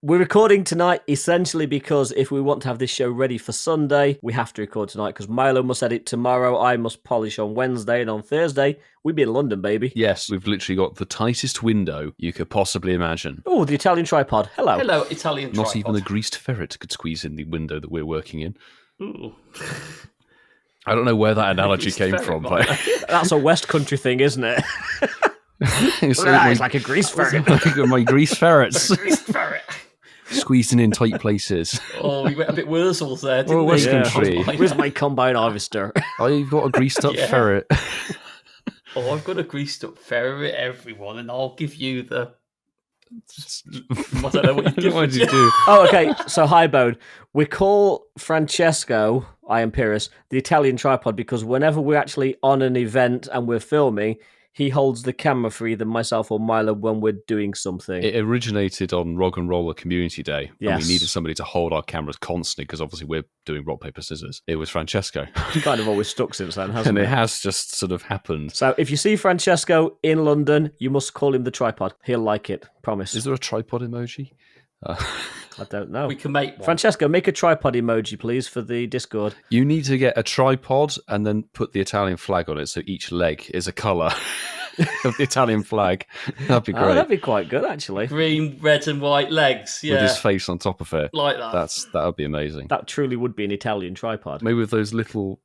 We're recording tonight essentially because if we want to have this show ready for Sunday, we have to record tonight because Milo must edit tomorrow, I must polish on Wednesday, and on Thursday, we'll be in London, baby. Yes, we've literally got the tightest window you could possibly imagine. Oh, the Italian tripod. Hello. Hello, Italian tripod. Not even a greased ferret could squeeze in the window that we're working in. Ooh. I don't know where that analogy came from. But That's a West Country thing, isn't it? it's like a grease ferret. My grease ferrets. Greased ferret. Squeezing in tight places. Oh, we went a bit Wurzels there, didn't we? West Country. Where's my combine harvester? I've got a greased up ferret. Oh, I've got a greased up ferret, everyone, and I'll give you the... I don't know what you What did you do? Oh, okay. So, Highbone, we call Francesco, I am Pyrrhus, the Italian tripod because whenever we're actually on an event and we're filming, he holds the camera for either myself or Milo when we're doing something. It originated on Rock and Roller Community Day. Yes. And we needed somebody to hold our cameras constantly because obviously we're doing rock, paper, scissors. It was Francesco. It's kind of always stuck since then, hasn't And it? it has just sort of happened. So if you see Francesco in London, you must call him the tripod. He'll like it. Promise. Is there a tripod emoji? I don't know. We can make one. Francesco, make a tripod emoji, please, for the Discord. You need to get a tripod and then put the Italian flag on it so each leg is a colour of the Italian flag. That'd be great. Oh, that'd be quite good, actually. Green, red and white legs, yeah. With his face on top of it. Like that. That would be amazing. That truly would be an Italian tripod. Maybe with those little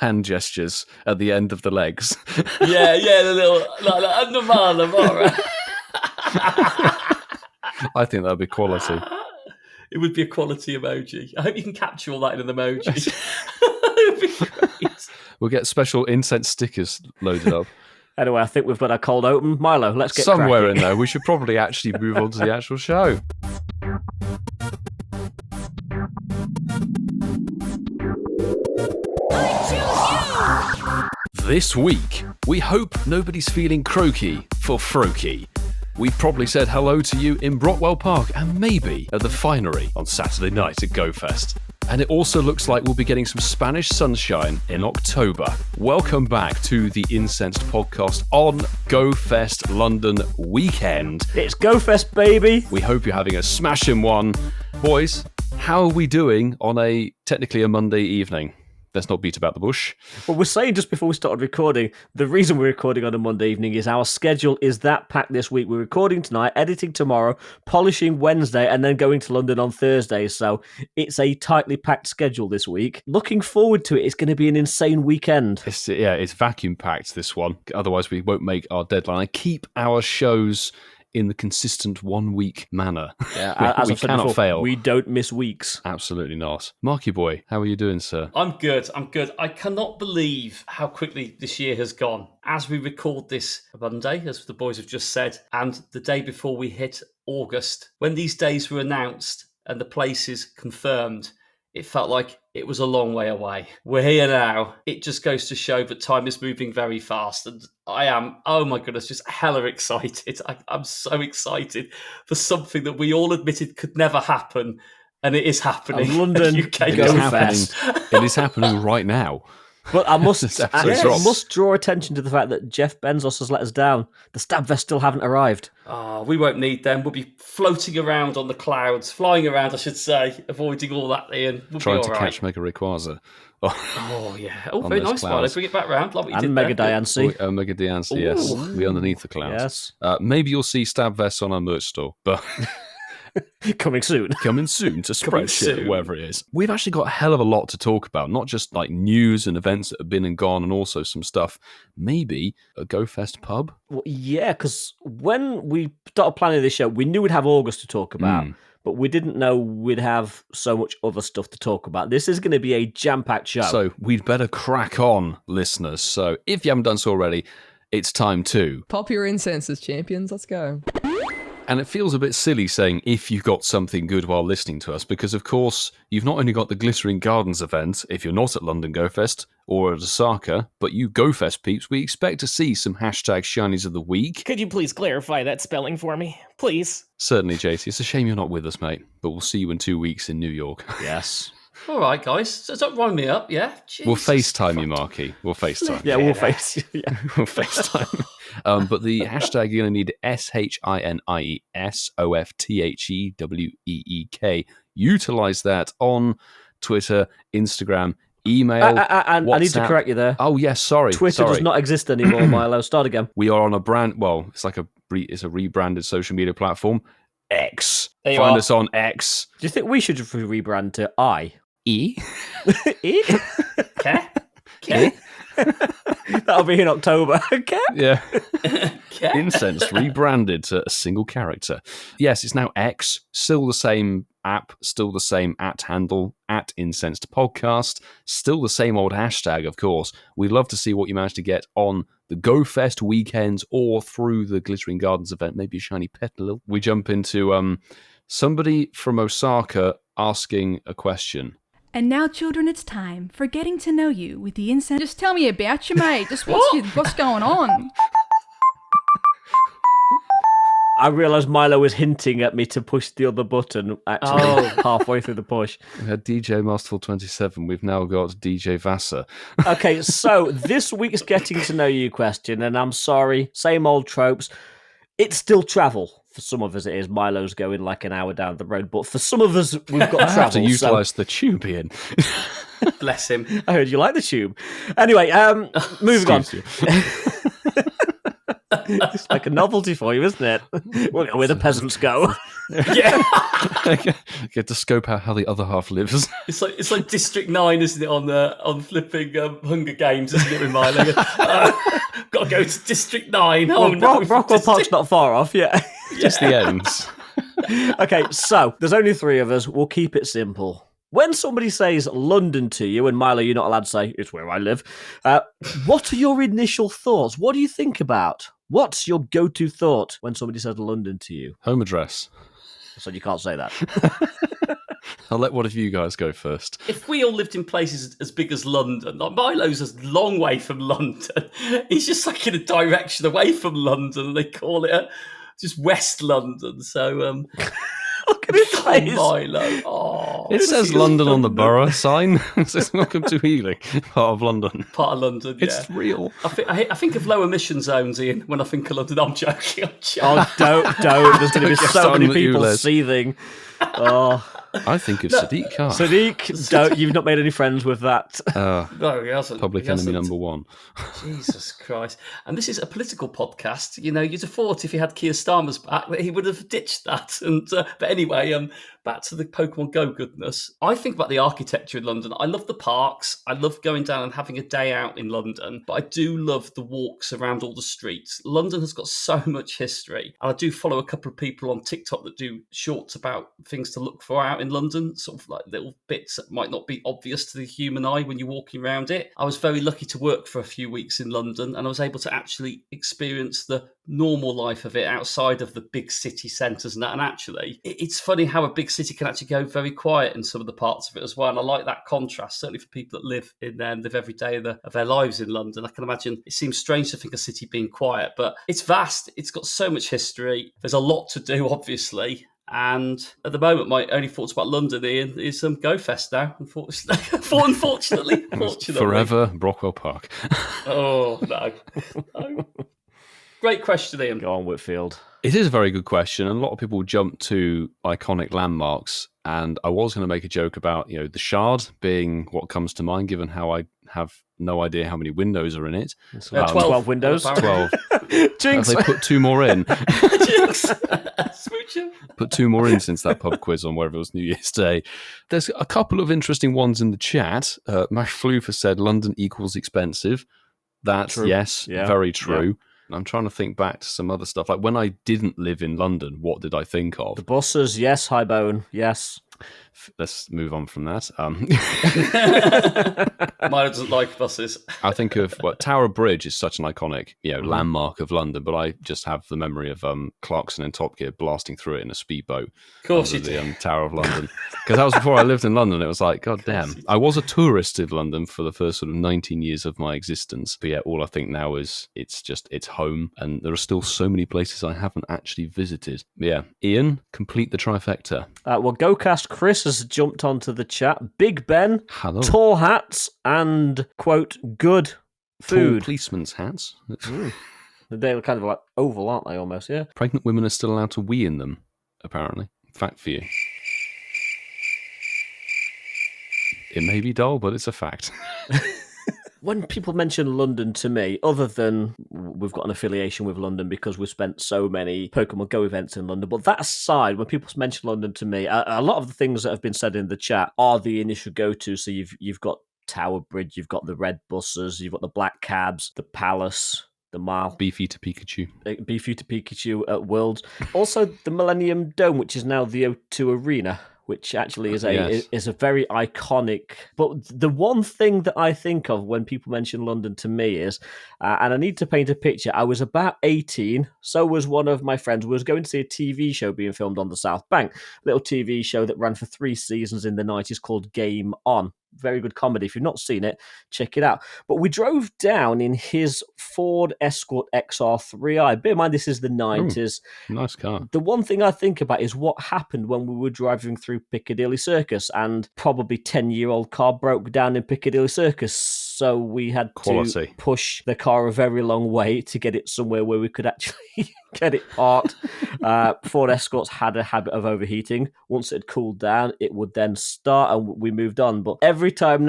hand gestures at the end of the legs. Yeah, the little... Like, normale. I think that'd be quality. It would be a quality emoji. I hope you can capture all that in an emoji. It would be great. We'll get special Incensed stickers loaded up. Anyway, I think we've got our cold open. Milo, let's get Somewhere cracking. in there. We should probably actually move on to the actual show. This week, we hope nobody's feeling croaky for Froakie. We probably said hello to you in Brockwell Park and maybe at the Finery on Saturday night at GoFest. And it also looks like we'll be getting some Spanish sunshine in October. Welcome back to the Incensed podcast on GoFest London weekend. It's GoFest, baby! We hope you're having a smashing one. Boys, how are we doing on technically a Monday evening? Let's not beat about the bush. Well, we're saying just before we started recording, the reason we're recording on a Monday evening is our schedule is that packed this week. We're recording tonight, editing tomorrow, polishing Wednesday, and then going to London on Thursday. So it's a tightly packed schedule this week. Looking forward to it. It's going to be an insane weekend. It's vacuum packed, this one. Otherwise, we won't make our deadline. I keep our shows in the consistent 1 week manner. Yeah, as we I've said cannot before, fail. We don't miss weeks. Absolutely not. Marky boy, how are you doing, sir? I'm good. I cannot believe how quickly this year has gone. As we record this Monday, as the boys have just said, and the day before we hit August, when these days were announced and the places confirmed, it felt like it was a long way away. We're here now. It just goes to show that time is moving very fast. And I am, oh my goodness, just hella excited. I'm so excited for something that we all admitted could never happen. And it is happening. And London UK It is GoFest. happening. It is happening right now. But I must, This episode drops. must draw attention to the fact that Jeff Bezos has let us down. The Stabfest still haven't arrived. Oh, we won't need them. We'll be floating around on the clouds, flying around, I should say, avoiding all that, Ian. We'll Trying be to all right. catch Mega Rayquaza. Oh, yeah. Oh, on very those nice, Milo. clouds. Bring it back round like what you did And Mega there. Diancie. Mega Diancie, yes. Ooh. We're underneath the clouds. Yes. Maybe you'll see stab vests on our merch store, but Coming soon. coming soon to Coming Spreadshirt, soon. wherever it is. We've actually got a hell of a lot to talk about, not just like news and events that have been and gone, and also some stuff. Maybe a GoFest pub. Well, yeah, because when we started planning this show, we knew we'd have August to talk about, but we didn't know we'd have so much other stuff to talk about. This is going to be a jam-packed show. So we'd better crack on, listeners. So if you haven't done so already, it's time to. Pop your incenses, champions. Let's go. And it feels a bit silly saying if you got something good while listening to us, because of course you've not only got the Glittering Gardens event if you're not at London GoFest or at Osaka, but you GoFest peeps, we expect to see some hashtag shinies of the week. Could you please clarify that spelling for me? Please. Certainly, JT. It's a shame you're not with us, mate, but we'll see you in 2 weeks in New York. yes. All right, guys. So don't wind me up, yeah? We'll Jesus FaceTime you, Christ. Marky. We'll FaceTime. Yeah, we'll face. Yeah. We'll FaceTime. But the hashtag, you're going to need SHINIESOFTHEWEEK. Utilize that on Twitter, Instagram, email, And I need to WhatsApp. correct you there. Oh, yes, sorry. Twitter does not exist anymore, Milo. Start again. We are on a brand, well, it's a rebranded social media platform. X. There you Find are. us on X. Do you think we should rebrand to I? E. Okay. Okay. That'll be in October. Okay. Yeah. Okay. Incensed, rebranded to a single character. Yes, it's now X, still the same app, still the same @handle, @Incensed Podcast, still the same old hashtag, of course. We'd love to see what you manage to get on the GoFest weekends or through the Glittering Gardens event, maybe a shiny petal. We jump into somebody from Osaka asking a question. And now, children, it's time for getting to know you with the Incensed. Just tell me about you, mate. Just what's going on? I realised Milo was hinting at me to push the other button actually halfway through the push. We had DJ Masterful 27. We've now got DJ Vassar. Okay, so this week's Getting to Know You question, and I'm sorry, same old tropes. It's still travel. For some of us it is. Milo's going like an hour down the road, but for some of us we've got I have to travel. utilise the tube, Ian. Bless him. I heard you like the tube. Anyway, moving on. Excuse you. It's like a novelty for you, isn't it? We'll go where the peasants go. Yeah. Get to scope out how the other half lives. It's like District 9, isn't it, on flipping Hunger Games, isn't it, with Milo? Got to go to District 9. Oh, Well, no. Brockwell Park's not far off, yeah. Just the ends. Okay, so there's only three of us. We'll keep it simple. When somebody says London to you, and Milo, you're not allowed to say, it's where I live, what are your initial thoughts? What do you think about? What's your go-to thought when somebody says London to you? Home address. So you can't say that. I'll let one of you guys go first. If we all lived in places as big as London, like Milo's a long way from London. He's just like in a direction away from London, and they call it just West London. So, Look at his face. Milo. Oh, It says London on the borough sign. It says welcome to Healing, part of London. part of London. Yeah. It's real. I think of low emission zones, Ian, when I think of London. I'm joking. Oh, don't. There's going to be Don't so get many on the people ULEZ. seething. Oh, I think of Sadiq Khan. Sadiq, don't. You've not made any friends with that. No, he hasn't. Public He enemy hasn't. number one. Jesus Christ. And this is a political podcast. You know, you'd have thought if he had Keir Starmer's back that he would have ditched that. And but anyway, back to the Pokemon Go goodness. I think about the architecture in London. I love the parks. I love going down and having a day out in London. But I do love the walks around all the streets. London has got so much history. And I do follow a couple of people on TikTok that do shorts about things to look for out in London, sort of like little bits that might not be obvious to the human eye when you're walking around it. I was very lucky to work for a few weeks in London, and I was able to actually experience the normal life of it outside of the big city centres and that. And actually, it's funny how a big city can actually go very quiet in some of the parts of it as well. And I like that contrast, certainly for people that live every day of their lives in London. I can imagine it seems strange to think a city being quiet, but it's vast. It's got so much history. There's a lot to do, obviously. And at the moment, my only thoughts about London, Ian, is GoFest now, unfortunately. Forever Brockwell Park. Oh, no. Great question, Ian. Go on, Whitfield. It is a very good question, and a lot of people jump to iconic landmarks. And I was going to make a joke about, the Shard being what comes to mind, given how I have no idea how many windows are in it. 12 windows. 12. Jinx. Have they put 2 more in? Jinx. Smoocher. Put 2 more in since that pub quiz on wherever it was New Year's Day. There's a couple of interesting ones in the chat. Mash Floof has said London equals expensive. That's, True. yes, Yeah. very true. I'm trying to think back to some other stuff. Like when I didn't live in London, what did I think of? The buses, yes. Highbone, yes. Let's move on from that. Milo doesn't like buses. I think of Tower Bridge is such an iconic, landmark of London, but I just have the memory of Clarkson and Top Gear blasting through it in a speedboat. Of course you under do. the Tower of London. Because that was before I lived in London. It was like, God damn. I was a tourist in London for the first sort of 19 years of my existence. But yeah, all I think now is it's home. And there are still so many places I haven't actually visited. But yeah, Ian, complete the trifecta. Well, GoCast Chris Chris has jumped onto the chat. Big Ben, Hello. tall hats, and, quote, good Tall food. policeman's hats. They're kind of like oval, aren't they, almost, yeah? Pregnant women are still allowed to wee in them, apparently. Fact for you. It may be dull, but it's a fact. When people mention London to me, other than we've got an affiliation with London because we've spent so many Pokemon Go events in London, but that aside, when people mention London to me, a lot of the things that have been said in the chat are the initial go-to. So you've got Tower Bridge, you've got the red buses, you've got the black cabs, the Palace, the Mile. Beefy to Pikachu. Beefy to Pikachu at Worlds. Also, the Millennium Dome, which is now the O2 Arena, which actually is a very iconic. But the one thing that I think of when people mention London to me is, and I need to paint a picture, I was about 18, so was one of my friends. We was going to see a TV show being filmed on the South Bank, a little TV show that ran for 3 seasons in the 90s called Game On. Very good comedy. If you've not seen it, check it out. But we drove down in his Ford Escort XR3i. Bear in mind, this is the 90s. Ooh, nice car. The one thing I think about is what happened when we were driving through Piccadilly Circus, and probably 10-year-old car broke down in Piccadilly Circus. So we had to push the car a very long way to get it somewhere where we could actually get it parked. Ford Escorts had a habit of overheating. Once it had cooled down, it would then start and we moved on. But every time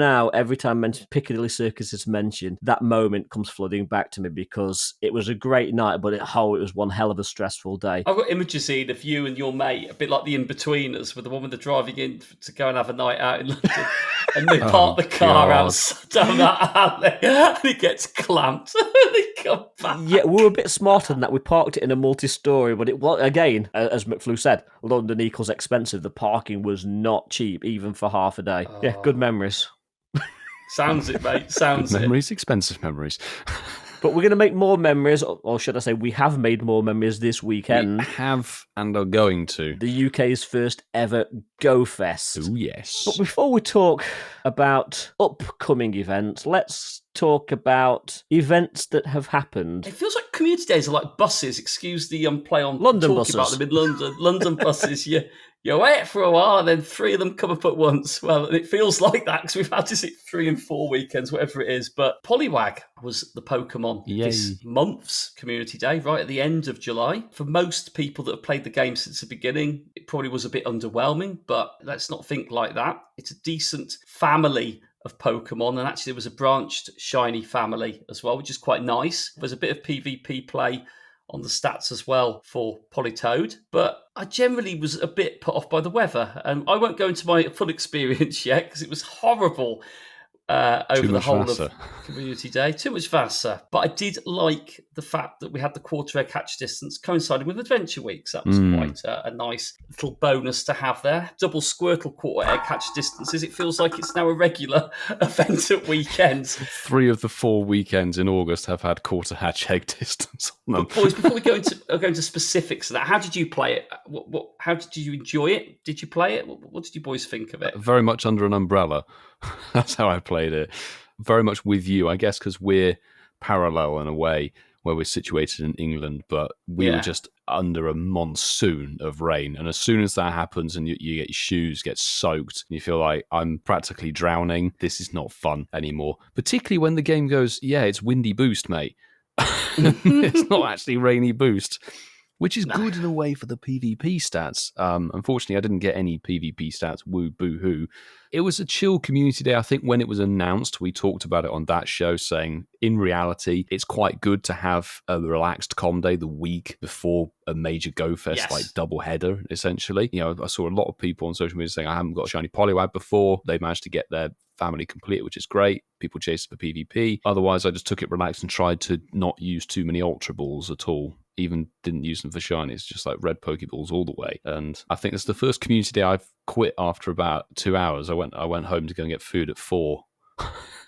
Piccadilly Circus is mentioned, that moment comes flooding back to me because it was a great night, but it was one hell of a stressful day. I've got images in of you and your mate, a bit like the In-Betweeners, with the woman that's driving in to go and have a night out in London. And they park the car outside down that alley, and it gets clamped. They come back. Yeah, we were a bit smarter than that. We parked it in a multi-story, but it was, again, as McFlew said, London equals expensive. The parking was not cheap, even for half a day. Oh. Yeah, good memories. Sounds it, mate. Sounds good memories, expensive memories. But we're going to make more memories, or should I say we have made more memories this weekend. We have and are going to. The UK's first ever Go Fest. Oh, yes. But before we talk about upcoming events, let's talk about events that have happened. It feels like community days are like buses. Excuse the play on London talking buses. About them in London. London buses, you wait for a while and then 3 of them come up at once. Well, it feels like that because we've had to sit 3 and 4 weekends, whatever it is. But Poliwag was the Pokemon this month's community day, right at the end of July. For most people that have played the game since the beginning, it probably was a bit underwhelming, but let's not think like that. It's a decent family of Pokemon, and actually there was a branched shiny family as well, which is quite nice. There's a bit of PvP play on the stats as well for Politoed, but I generally was a bit put off by the weather. I won't go into my full experience yet because it was horrible over the whole of community day. Too much Vasa. But I did like the fact that we had the quarter egg hatch distance coinciding with Adventure Weeks. That was quite a nice little bonus to have there. Double Squirtle quarter egg hatch distances. It feels like it's now a regular event at weekends. 3 of the 4 weekends in August have had quarter hatch egg distance on them. But boys, before we go into specifics of that, how did you play it? How did you enjoy it? Did you play it? What did you boys think of it? Very much under an umbrella. That's how I played it. Very much with you, I guess, because we're parallel in a way where we're situated in England, but we were just under a monsoon of rain. And as soon as that happens and you get your shoes get soaked, and you feel like I'm practically drowning, this is not fun anymore. Particularly when the game goes, it's windy boost, mate. It's not actually rainy boost. Which is good in a way for the PvP stats. Unfortunately, I didn't get any PvP stats. Woo, boo, hoo. It was a chill community day. I think when it was announced, we talked about it on that show, saying in reality, it's quite good to have a relaxed comm day the week before a major Go Fest, like double header, essentially. I saw a lot of people on social media saying, I haven't got a shiny Poliwag before. They managed to get their family complete, which is great. People chased for PvP. Otherwise, I just took it relaxed and tried to not use too many Ultra Balls at all. Even didn't use them for shinies, just like red Pokeballs all the way. And I think it's the first community day I've quit after about 2 hours. I went home to go and get food at 4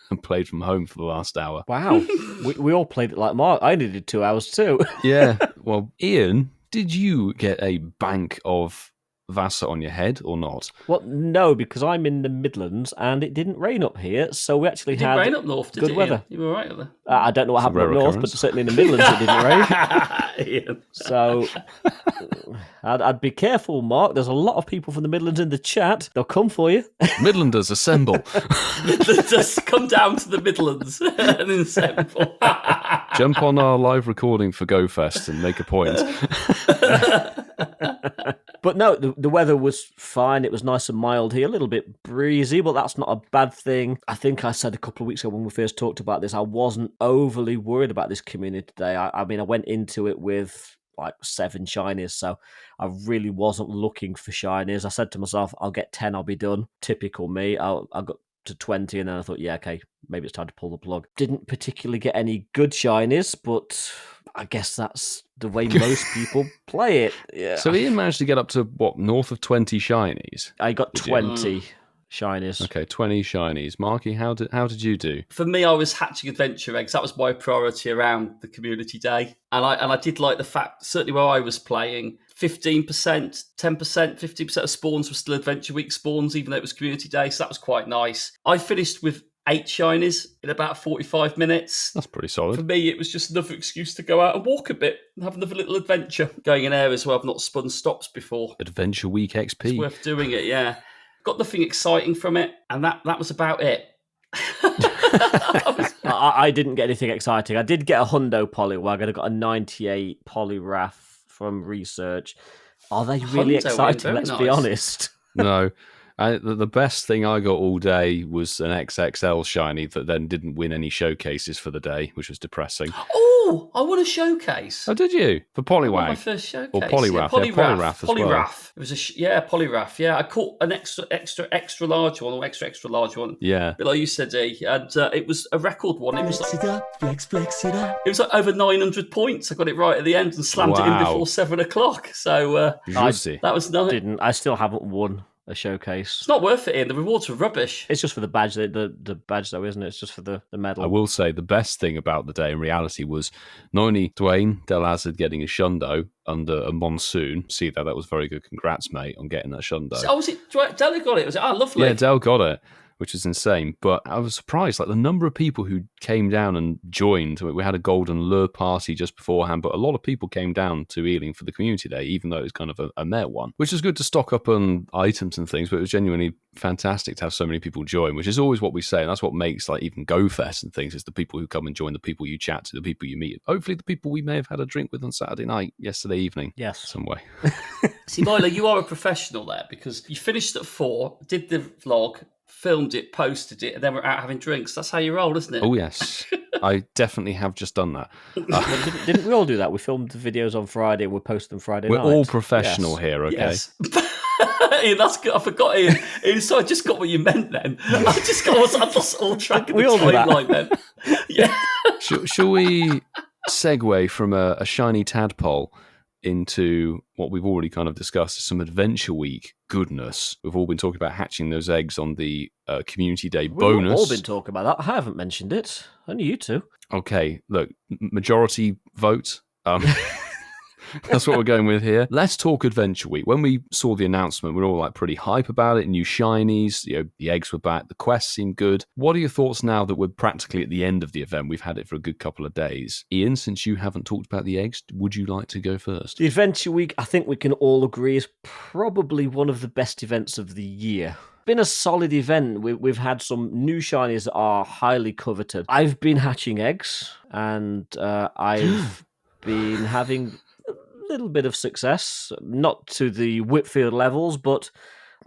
and played from home for the last hour. Wow. we all played it like Mark. I only did 2 hours too. Yeah. Well, Ian, did you get a bank of Vasa on your head or not? Well, no, because I'm in the Midlands and it didn't rain up here, so we actually It didn't had rain up north, did good it, weather. Ian? You were right up there. I don't know what It's a happened up rare north, occurrence. but certainly in the Midlands it didn't rain. Ian. So I'd be careful, Mark. There's a lot of people from the Midlands in the chat. They'll come for you. Midlanders, assemble. Just come down to the Midlands and assemble. Jump on our live recording for GoFest and make a point. But no, the weather was fine. It was nice and mild here, a little bit breezy, but that's not a bad thing. I think I said a couple of weeks ago when we first talked about this, I wasn't overly worried about this community day. I mean, I went into it with like 7 shinies, so I really wasn't looking for shinies. I said to myself, I'll get 10, I'll be done. Typical me. I got to 20 and then I thought, yeah, okay, maybe it's time to pull the plug. Didn't particularly get any good shinies, but I guess that's the way most people play it. Yeah. So Ian managed to get up to, what, north of 20 shinies? I got Did you? 20 shinies. Okay, 20 shinies. Marky, how did you do? For me, I was hatching adventure eggs. That was my priority around the community day. And I did like the fact, certainly where I was playing, 15%, 10%, 50% of spawns were still Adventure Week spawns, even though it was community day. So that was quite nice. I finished with 8 shinies in about 45 minutes. That's pretty solid. For me, it was just another excuse to go out and walk a bit and have another little adventure. Going in areas where I've not spun stops before. Adventure Week XP. It's worth doing it, yeah. Got nothing exciting from it, and that was about it. I didn't get anything exciting. I did get a Hundo Poliwag. I got a 98 Poliwrath from research. Are they really Hundo, exciting? very Let's nice. be honest. No. The best thing I got all day was an XXL shiny that then didn't win any showcases for the day, which was depressing. Oh, I won a showcase. Oh, did you? For I won my Poliwag? first showcase. Or Poliwrath. Yeah, Yeah, Poliwrath as well. Poliwrath. It was Poliwrath. Yeah, I caught an extra large one, or extra large one. Yeah. Below you said, and it was a record one. It was like, Flex it up, flex it up. it was like over 900 points. I got it right at the end and slammed it in Wow. before 7 o'clock. So Juicy. that was nice. I still haven't won a showcase. It's not worth it, Ian. The rewards were rubbish. It's just for the badge, the badge though, isn't it? It's just for the medal. I will say the best thing about the day in reality was not only Dwayne Del Hazard getting a shundo under a monsoon. See that was very good. Congrats, mate, on getting that shundo. Oh, was it Della got it? Was it? Oh, lovely. Yeah, Del got it, which is insane. But I was surprised, like the number of people who came down and joined. We had a golden lure party just beforehand, but a lot of people came down to Ealing for the community day, even though it was kind of a mere one, which was good to stock up on items and things. But it was genuinely fantastic to have so many people join, which is always what we say, and that's what makes like even GoFest and things. Is the people who come and join, the people you chat to, the people you meet. Hopefully, the people we may have had a drink with on Saturday night, yesterday evening. Yes. Some way. See, Milo, you are a professional there because you finished at 4, did the vlog, filmed it, posted it, and then we're out having drinks. That's how you roll, isn't it? Oh yes, I definitely have just done that. Didn't we all do that? We filmed the videos on Friday and we posted them Friday We're night. all professional Yes. here, okay? Yes. Ian, that's good. I forgot, Ian. So I just got what you meant then. I lost all track of We the all do that. timeline then. Yeah. Shall we segue from a shiny tadpole into what we've already kind of discussed, some Adventure Week goodness? We've all been talking about hatching those eggs on the Community Day We've bonus. all been talking about that. I haven't mentioned it. Only you two. Okay, look, majority vote. That's what we're going with here. Let's talk Adventure Week. When we saw the announcement, we were all like pretty hype about it. New shinies, the eggs were back. The quests seemed good. What are your thoughts now that we're practically at the end of the event? We've had it for a good couple of days. Ian, since you haven't talked about the eggs, would you like to go first? The Adventure Week, I think we can all agree, is probably one of the best events of the year. Been a solid event. We've had some new shinies that are highly coveted. I've been hatching eggs, and I've been having a little bit of success, not to the Whitfield levels, but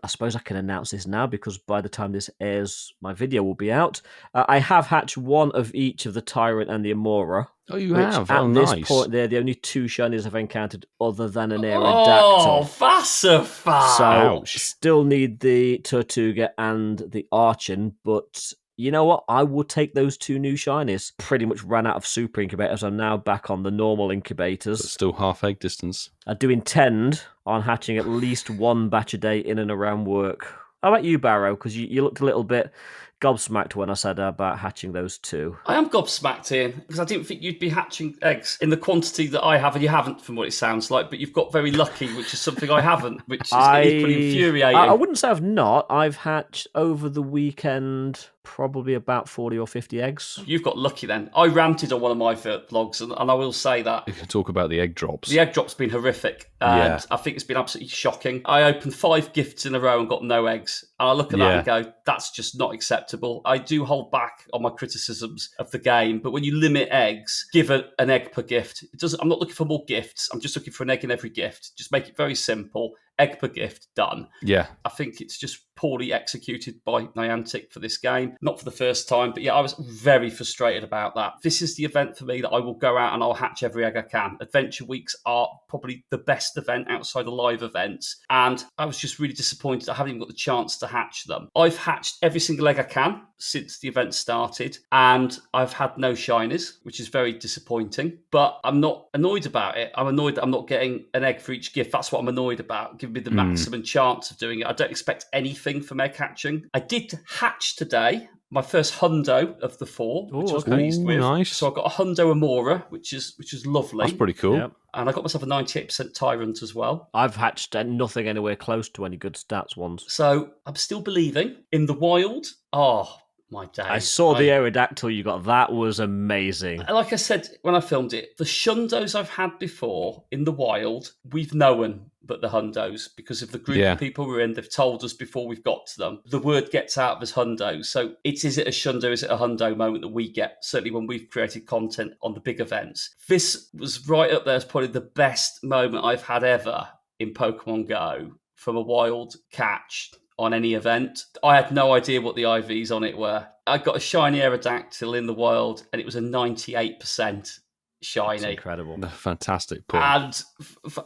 I suppose I can announce this now because by the time this airs, my video will be out. I have hatched one of each of the Tyrant and the Amora. Oh, you which have? At Oh, this nice. point, they're the only 2 shinies I've encountered other than an Oh, Aerodactyl. Vassafar. So, Ouch. still need the Tortuga and the Archon, but you know what? I will take those 2 new shinies. Pretty much ran out of super incubators. I'm now back on the normal But incubators. still half egg distance. I do intend on hatching at least 1 batch a day in and around work. How about you, Barrow? Because you looked a little bit gobsmacked when I said about hatching those two. I am gobsmacked, Ian, because I didn't think you'd be hatching eggs in the quantity that I have, and you haven't, from what it sounds like, but you've got very lucky, which is something I haven't, which is equally infuriating. I wouldn't say I've not. I've hatched over the weekend probably about 40 or 50 eggs. You've got lucky then. I ranted on one of my vlogs, and I will say that. You can talk about the egg drops. The egg drop's been horrific, and I think it's been absolutely shocking. I opened 5 gifts in a row and got no eggs. And I look at that and go, that's just not acceptable. I do hold back on my criticisms of the game, but when you limit eggs, give an egg per gift. I'm not looking for more gifts. I'm just looking for an egg in every gift. Just make it very simple. Egg per gift, done. Yeah. I think it's just poorly executed by Niantic for this game. Not for the first time, but yeah, I was very frustrated about that. This is the event for me that I will go out and I'll hatch every egg I can. Adventure weeks are probably the best event outside of live events, and I was just really disappointed I haven't even got the chance to hatch them. I've hatched every single egg I can since the event started, and I've had no shinies, which is very disappointing, but I'm not annoyed about it. I'm annoyed that I'm not getting an egg for each gift. That's what I'm annoyed about. Give me the maximum chance of doing it. I don't expect anything from egg hatching. I did hatch today my first hundo of the 4, which I was pleased with. Nice. So I got a hundo Amora, which is lovely. That's pretty cool. Yep. And I got myself a 98% Tyrant as well. I've hatched nothing anywhere close to any good stats ones. So I'm still believing in the wild. Oh, my days. I saw the Aerodactyl you got. That was amazing. Like I said when I filmed it, the shundos I've had before in the wild, we've known but the hundos, because of the group of people we're in. They've told us before we've got to them. The word gets out as hundos. So is it a shundo, is it a hundo moment that we get, certainly when we've created content on the big events. This was right up there as probably the best moment I've had ever in Pokemon Go from a wild catch on any event. I had no idea what the IVs on it were. I got a shiny Aerodactyl in the wild, and it was a 98% shiny. That's incredible. Fantastic point. And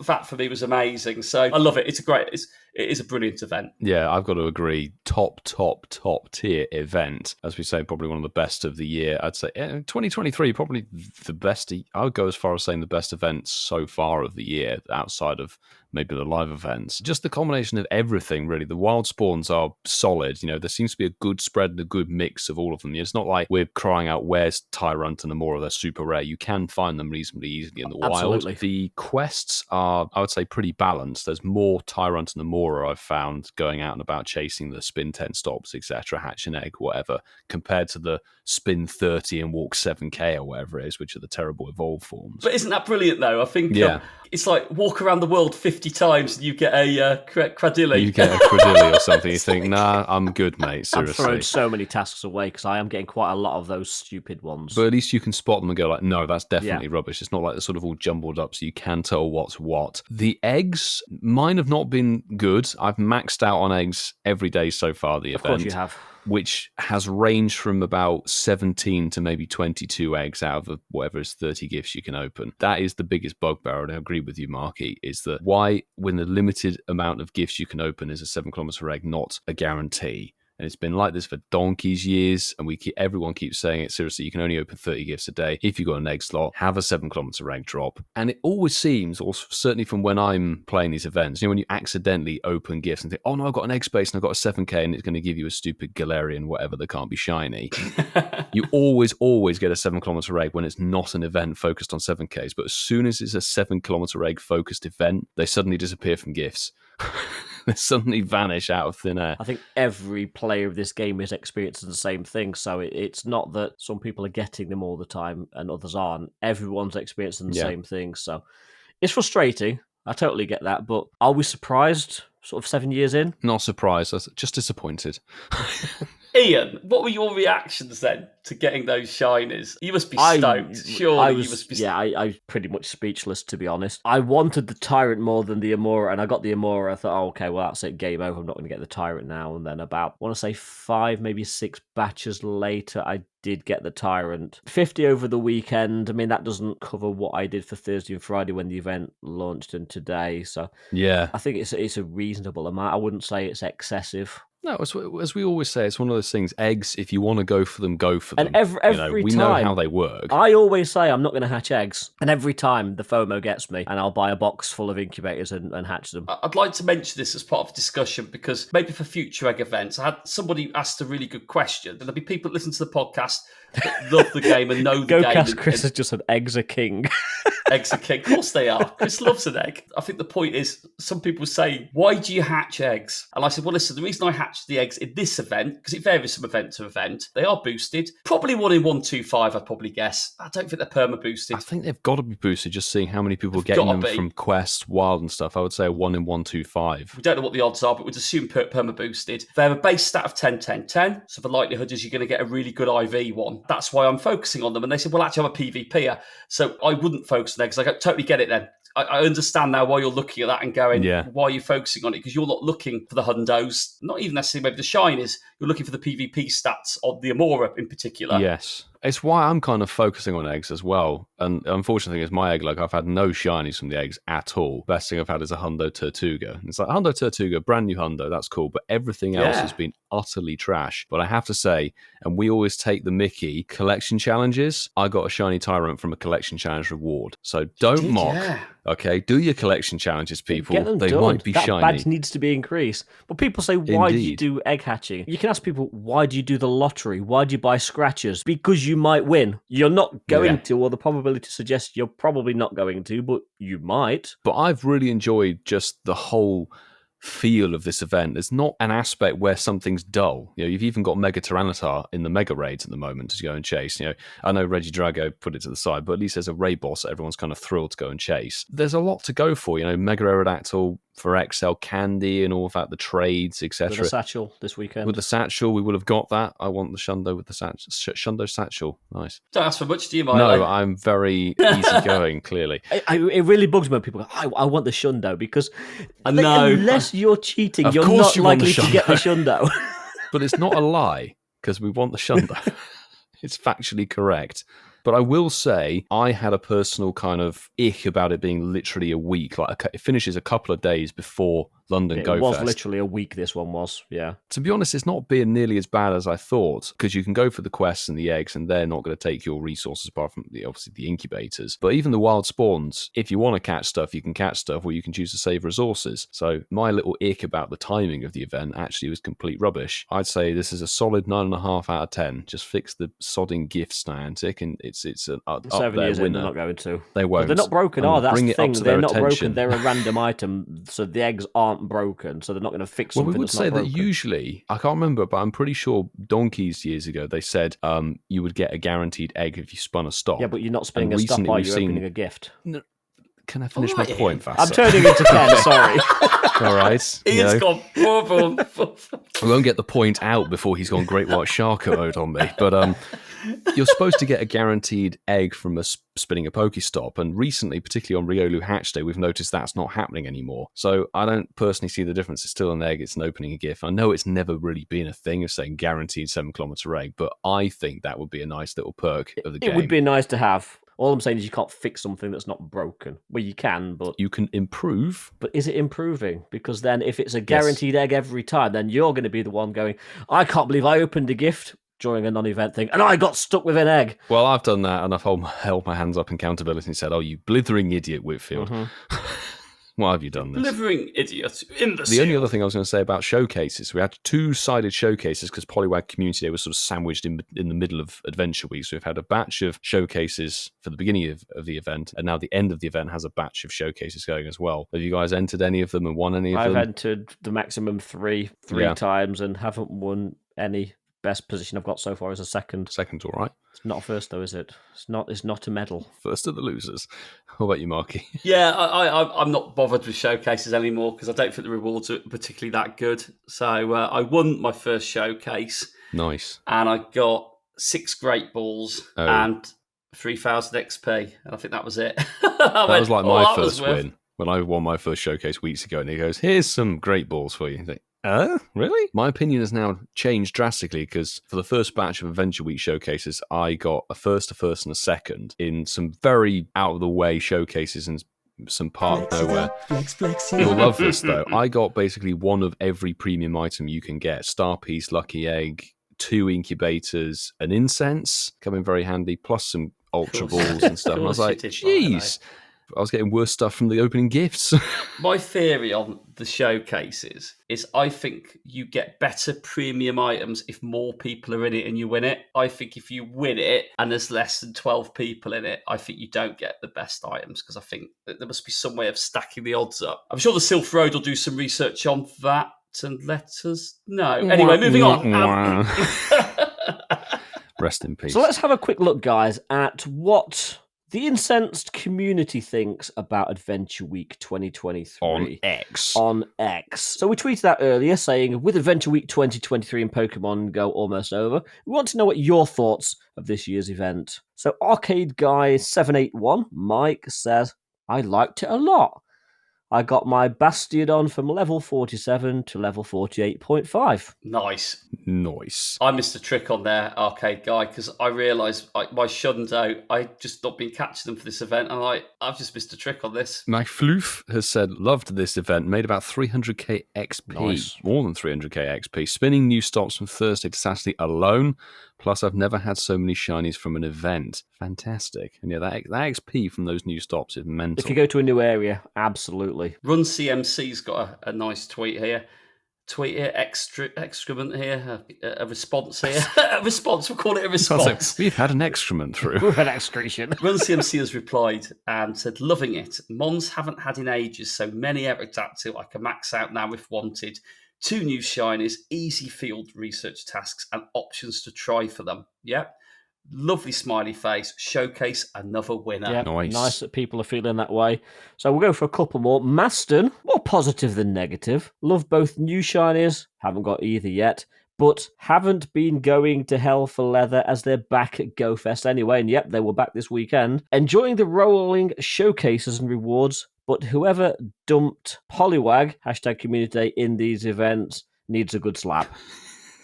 that for me was amazing. So I love it. It is a brilliant event. Yeah, I've got to agree. Top tier event. As we say, probably one of the best of the year. I'd say 2023, probably the best. I would go as far as saying the best event so far of the year, outside of maybe the live events. Just the combination of everything, really. The wild spawns are solid. You know, there seems to be a good spread and a good mix of all of them. It's not like we're crying out, where's Tyrant and Amora? They're super rare. You can find them reasonably easily in the wild. The quests are, I would say, pretty balanced. There's more Tyrant and Amora I've found going out and about chasing the spin 10 stops, etc., hatch an egg, whatever, compared to the spin 30 and walk 7k or whatever it is, which are the terrible evolved forms. But isn't that brilliant, though? I think it's like walk around the world 50 times and you get a Cradilly. You get a Cradilly or something. You think, nah, I'm good, mate, seriously. I'm throwing so many tasks away because I am getting quite a lot of those stupid ones. But at least you can spot them and go like, no, that's definitely rubbish. It's not like they're sort of all jumbled up, so you can tell what's what. The eggs, mine have not been good. I've maxed out on eggs every day so far, the event. Of course you have. Which has ranged from about 17 to maybe 22 eggs out of whatever is 30 gifts you can open. That is the biggest bugbear, and I agree with you, Marky, is that why, when the limited amount of gifts you can open is a 7-kilometer egg, not a guarantee? And it's been like this for donkey's years, and everyone keeps saying it. Seriously, you can only open 30 gifts a day. If you've got an egg slot, have a 7-kilometer egg drop. And it always seems, or certainly from when I'm playing these events, when you accidentally open gifts and think, oh no, I've got an egg space and I've got a 7k, and it's going to give you a stupid Galarian, whatever, that can't be shiny. You always get a 7-kilometer egg when it's not an event focused on 7ks. But as soon as it's a 7-kilometer egg focused event, they suddenly disappear from gifts. They suddenly vanish out of thin air. I think every player of this game is experiencing the same thing, so it's not that some people are getting them all the time and others aren't. Everyone's experiencing the same thing, so it's frustrating. I totally get that, but are we surprised sort of 7 years in? Not surprised, just disappointed. Ian, what were your reactions then to getting those shinies? You must be stoked. Surely you must be stoked. Yeah, I was pretty much speechless, to be honest. I wanted the Tyrant more than the Amora, and I got the Amora. I thought, oh, okay, well, that's it, game over. I'm not going to get the Tyrant now. And then about, I want to say 5, maybe 6 batches later, I did get the Tyrant. 50 over the weekend. I mean, that doesn't cover what I did for Thursday and Friday when the event launched and today. So yeah, I think it's a reasonable amount. I wouldn't say it's excessive. No, as we always say, it's one of those things. Eggs, if you want to go for them, go for them. And every we time, know how they work. I always say I'm not going to hatch eggs. And every time the FOMO gets me, and I'll buy a box full of incubators and hatch them. I'd like to mention this as part of a discussion because maybe for future egg events, I had somebody asked a really good question. And there'll be people that listen to the podcast that love the game and know the game. GoCast Chris has just said eggs are king. Eggs are king. Of course they are. Chris loves an egg. I think the point is, some people say, why do you hatch eggs? And I said, well, listen, the reason I hatched the eggs in this event, because it varies from event to event, they are boosted. Probably 1 in 125, I'd probably guess. I don't think they're perma boosted. I think they've got to be boosted, just seeing how many people are getting them from Quest, Wild and stuff. I would say 1 in 125. We don't know what the odds are, but we'd assume perma boosted. They have a base stat of 10, 10, 10. So the likelihood is you're going to get a really good IV one. That's why I'm focusing on them. And they said, well, actually, I'm a PvPer. So I wouldn't focus on eggs. I totally get it then. I understand now why you're looking at that and going, why are you focusing on it? Because you're not looking for the hundos, not even necessarily maybe the shinies. You're looking for the PvP stats of the Amora in particular. Yes. It's why I'm kind of focusing on eggs as well. And unfortunately, it's my egg luck. I've had no shinies from the eggs at all. Best thing I've had is a Hundo Tortuga. It's like Hundo Tortuga, brand new Hundo. That's cool. But everything else has been utterly trash. But I have to say, and we always take the Mickey collection challenges. I got a shiny Tyrant from a collection challenge reward. So don't mock. Yeah. Okay, do your collection challenges, people. They done. might be that shiny. That badge needs to be increased. But people say, why do you do egg hatching? You can ask people, why do you do the lottery? Why do you buy scratchers? Because you might win. You're not going to, or the probability suggests you're probably not going to, but you might. But I've really enjoyed just the whole feel of this event. There's not an aspect where something's dull. You've even got Mega Tyranitar in the Mega Raids at the moment to go and chase. I know Reggie Drago put it to the side, but at least there's a raid boss that everyone's kind of thrilled to go and chase. There's a lot to go for. Mega Aerodactyl for XL Candy and all of that, the trades, etc. With the satchel this weekend. With the satchel, we would have got that. I want the Shundo with the Shundo satchel. Nice. Don't ask for much, do you, Milo? No, I'm very easygoing, clearly. It really bugs me when people go, I want the Shundo, because know. Unless you're cheating, you're not likely to get the Shundo. But it's not a lie, because we want the Shundo. It's factually correct. But I will say, I had a personal kind of ick about it being literally a week. Like, it finishes a couple of days before London Go Fest. It was literally a week, this one was, yeah. To be honest, it's not being nearly as bad as I thought, because you can go for the quests and the eggs, and they're not going to take your resources apart from, obviously, the incubators. But even the wild spawns, if you want to catch stuff, you can catch stuff, or you can choose to save resources. So my little ick about the timing of the event actually was complete rubbish. I'd say this is a solid 9.5 out of 10. Just fix the sodding gifts, Niantic, and it's an up 7 there years winner. In, they're not going to. They won't. But they're not broken, are they? That's the thing. They're not attention. Broken. They're a random item, so the eggs aren't broken, so they're not going to fix something. Well, we would say that usually, I can't remember, but I'm pretty sure Donkeys years ago, they said you would get a guaranteed egg if you spun a stop. Yeah, but you're not spinning a stop while you're opening a gift. No, can I finish my point, Vassar? I'm turning into Ken, sorry. All right. Ian's gone. We won't get the point out before he's gone Great White Shark mode on me. But you're supposed to get a guaranteed egg from spinning a Pokestop. And recently, particularly on Riolu Hatch Day, we've noticed that's not happening anymore. So I don't personally see the difference. It's still an egg. It's an opening a gift. I know it's never really been a thing of saying guaranteed 7-kilometer egg, but I think that would be a nice little perk of the game. It would be nice to have. All I'm saying is you can't fix something that's not broken. Well, you can, but... You can improve. But is it improving? Because then if it's a guaranteed egg every time, then you're going to be the one going, I can't believe I opened a gift during a non-event thing, and I got stuck with an egg. Well, I've done that, and I've held my hands up in accountability and said, oh, you blithering idiot, Whitfield. Mm-hmm. Why have you done this? Blithering idiot in the only other thing I was going to say about showcases, we had 2-sided showcases because Poliwag Community Day was sort of sandwiched in the middle of Adventure Week. So we've had a batch of showcases for the beginning of the event, and now the end of the event has a batch of showcases going as well. Have you guys entered any of them and won any of them? I've entered the maximum three times and haven't won any. Best position I've got so far is a second. Second, all right. It's not a first, though, is it? It's not a medal. First of the losers. How about you, Marky? Yeah, I'm not bothered with showcases anymore because I don't think the rewards are particularly that good. So I won my first showcase. Nice. And I got 6 Great Balls and 3,000 XP. And I think that was it. That was like my first win. When I won my first showcase weeks ago, and he goes, here's some Great Balls for you. You think, really? My opinion has now changed drastically because for the first batch of Adventure Week showcases, I got a first, and a second in some very out of the way showcases and some part Flex it nowhere. up, flex it You'll up. love this though. I got basically one of every premium item you can get: star piece, lucky egg, 2 incubators, an incense, come in very handy, plus some ultra balls and stuff. And I was like, geez, I was getting worse stuff from the opening gifts. My theory on the showcases is I think you get better premium items if more people are in it and you win it. I think if you win it and there's less than 12 people in it, I think you don't get the best items because I think that there must be some way of stacking the odds up. I'm sure the Sylph Road will do some research on that and let us know. Anyway, moving on. Rest in peace. So let's have a quick look, guys, at what the Incensed community thinks about Adventure Week 2023. On X. So we tweeted out earlier saying, with Adventure Week 2023 and Pokemon Go almost over, we want to know what your thoughts of this year's event. So Arcade Guy 781, Mike, says, I liked it a lot. I got my Bastiodon from level 47 to level 48.5. Nice. Nice. I missed a trick on there, Arcade Guy, because I realised my Shundo, I just not been catching them for this event, and I've just missed a trick on this. McFloof has said, loved this event, made about 300k XP, Nice. more than 300k XP, spinning new stops from Thursday to Saturday alone, plus I've never had so many shinies from an event. Fantastic. And yeah, that XP from those new stops is mental. If you go to a new area, absolutely. Run CMC's got a nice tweet here. Excrement here, a response here. A response, we'll call it a response. We've had an excrement through. We've had excretion. Run CMC has replied and said, loving it. Mons haven't had in ages, so many Aerodactyl I can max out now if wanted. 2 new shinies, easy field research tasks, and options to try for them. Yep. Lovely smiley face. Showcase another winner. Yeah, Nice. nice that people are feeling that way. So we'll go for a couple more. Maston, more positive than negative. Love both new shinies. Haven't got either yet. But haven't been going to hell for leather as they're back at GoFest anyway. And yep, they were back this weekend. Enjoying the rolling showcases and rewards. But whoever dumped Poliwag, hashtag community day, in these events needs a good slap.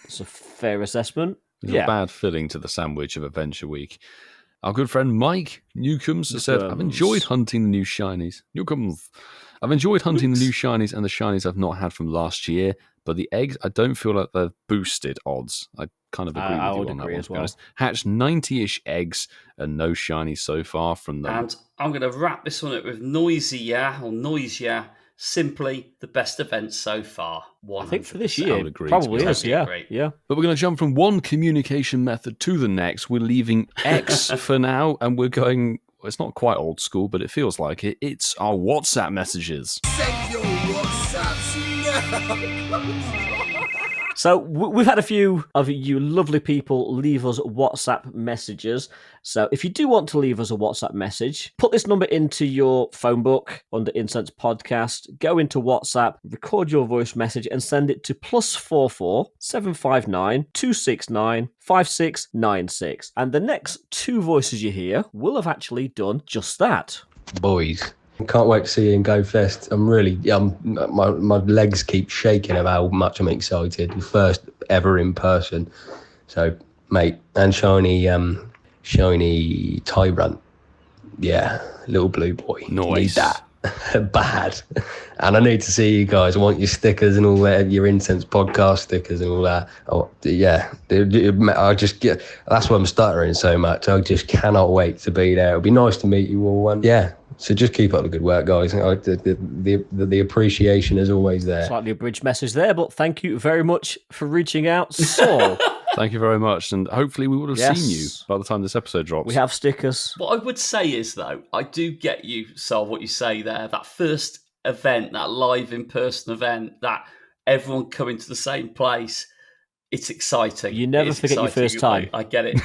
It's a fair assessment. There's a bad filling to the sandwich of Adventure Week. Our good friend Mike Nukemz has said, I've enjoyed hunting the new shinies. I've enjoyed hunting the new shinies and the shinies I've not had from last year, but the eggs, I don't feel like they're boosted odds. I kind of agree with you on that one, to be honest. Hatched 90-ish eggs and no shinies so far from them. And I'm going to wrap this one up with Noisia. Simply the best event so far. 100%. I think for this year, agree, probably is, yeah. Great. Yeah. But we're going to jump from one communication method to the next. We're leaving X for now, and we're going, well, it's not quite old school, but it feels like it. It's our WhatsApp messages. Send your WhatsApps now. So we've had a few of you lovely people leave us WhatsApp messages. So if you do want to leave us a WhatsApp message, put this number into your phone book under Incensed Podcast, go into WhatsApp, record your voice message and send it to +44 759 269 5696. And the next 2 voices you hear will have actually done just that. Boys, can't wait to see you in GoFest. I'm really, my legs keep shaking of how much I'm excited. The first ever in person. So, mate, and shiny Tyrant. Yeah, little blue boy. Nice. Need that. Bad. And I need to see you guys. I want your stickers and all that, your Incensed Podcast stickers and all that. Oh, yeah. I just get, that's why I'm stuttering so much. I just cannot wait to be there. It'll be nice to meet you all. And yeah. So just keep up the good work, guys. The appreciation is always there. Slightly abridged message there, but thank you very much for reaching out, Saul. Thank you very much. And hopefully we would have seen you by the time this episode drops. We have stickers. What I would say is, though, I do get you, Sol, what you say there. That first event, that live in-person event, that everyone coming to the same place, it's exciting. You never forget your first time. I get it.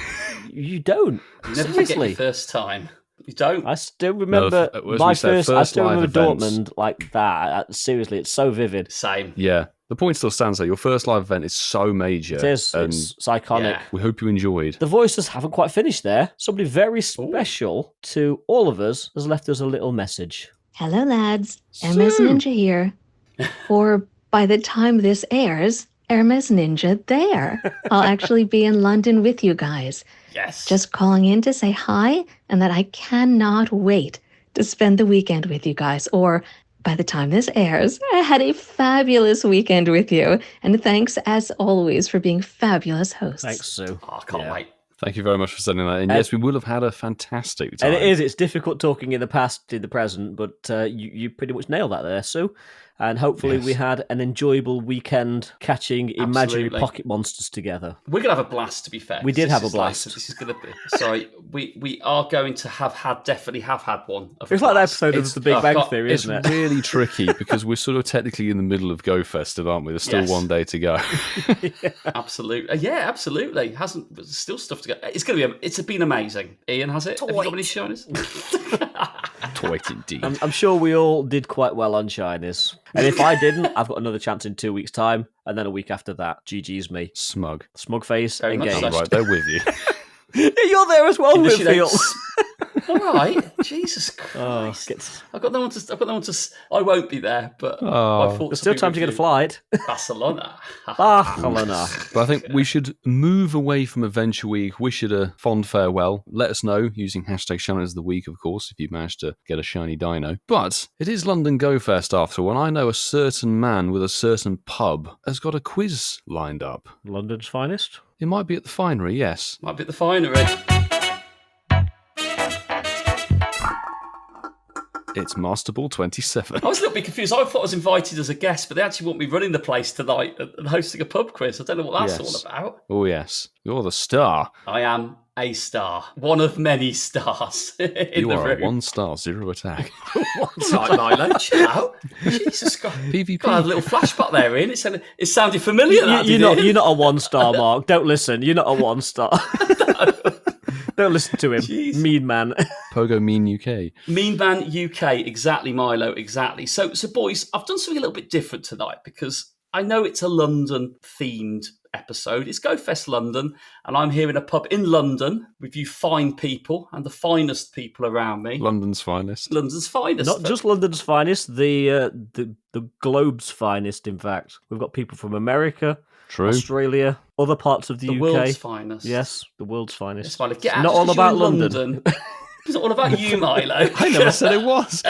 You don't. You never Seriously. forget your first time. You don't. I still remember my first. I still remember Dortmund like that. Seriously, it's so vivid. Same. Yeah. The point still stands though. Your first live event is so major. It is. And it's iconic. Yeah. we hope you enjoyed. The voices haven't quite finished there. Somebody very special to all of us has left us a little message. Hello, lads. HermesNinja here. Or by the time this airs, HermesNinja there. I'll actually be in London with you guys. Yes. Just calling in to say hi and that I cannot wait to spend the weekend with you guys. Or by the time this airs, I had a fabulous weekend with you. And thanks, as always, for being fabulous hosts. Thanks, Sue. I can't wait. Thank you very much for sending that in. Yes, we will have had a fantastic time. And it's difficult talking in the past, in the present, but you pretty much nailed that there, Sue. And hopefully we had an enjoyable weekend catching imaginary pocket monsters together. We're going to have a blast, to be fair. We did have a blast. This is going to be... Sorry, we are going to definitely have had one. It's like the episode of The Big Bang Theory, isn't it? It's really tricky because we're sort of technically in the middle of GoFest, aren't we? There's still one day to go. Absolutely. Yeah, absolutely. There's still stuff to go. It's been amazing. Ian, has it? Have you got any shinies? Toit indeed. I'm sure we all did quite well on shinies. And if I didn't, I've got another chance in 2 weeks' time, and then a week after that. GG's me. Smug face, very engaged. much so. Right, they're with you. You're there as well, Whitfield. All right, Jesus Christ! I've got no one to. I won't be there, but I thought there's still time to get a flight. Barcelona. Barcelona. But I think we should move away from Adventure Week. Wish it a fond farewell. Let us know using hashtag Shinies of the Week, of course, if you managed to get a shiny dino. But it is London Go Fest after all, and I know a certain man with a certain pub has got a quiz lined up. London's finest. It might be at the Finery, yes. Might be at the Finery. It's Master Ball 27. I was a little bit confused. I thought I was invited as a guest, but they actually want me running the place tonight and hosting a pub quiz. I don't know what that's all about. Oh, yes. You're the star. I am a star. One of many stars in you the are room. A 1-star, 0 attack. Right, Milo, chill out. Jesus Christ. PvP. Got a little flashback there, Ian. It sounded familiar. You're not a 1-star, Mark. Don't listen. You're not a 1-star. Don't listen to him. Jeez. Mean man. Pogo Mean UK. Mean Man UK. Exactly, Milo. Exactly. So, boys, I've done something a little bit different tonight because I know it's a London-themed episode. It's GoFest London, and I'm here in a pub in London with you fine people and the finest people around me. London's finest. London's finest. Not just London's finest, the globe's finest, in fact. We've got people from America, True. Australia, other parts of the UK. The world's finest. Yes, the world's finest. Yes, Milo. Get out, not all about London. It's not all about you, Milo. I never said it was.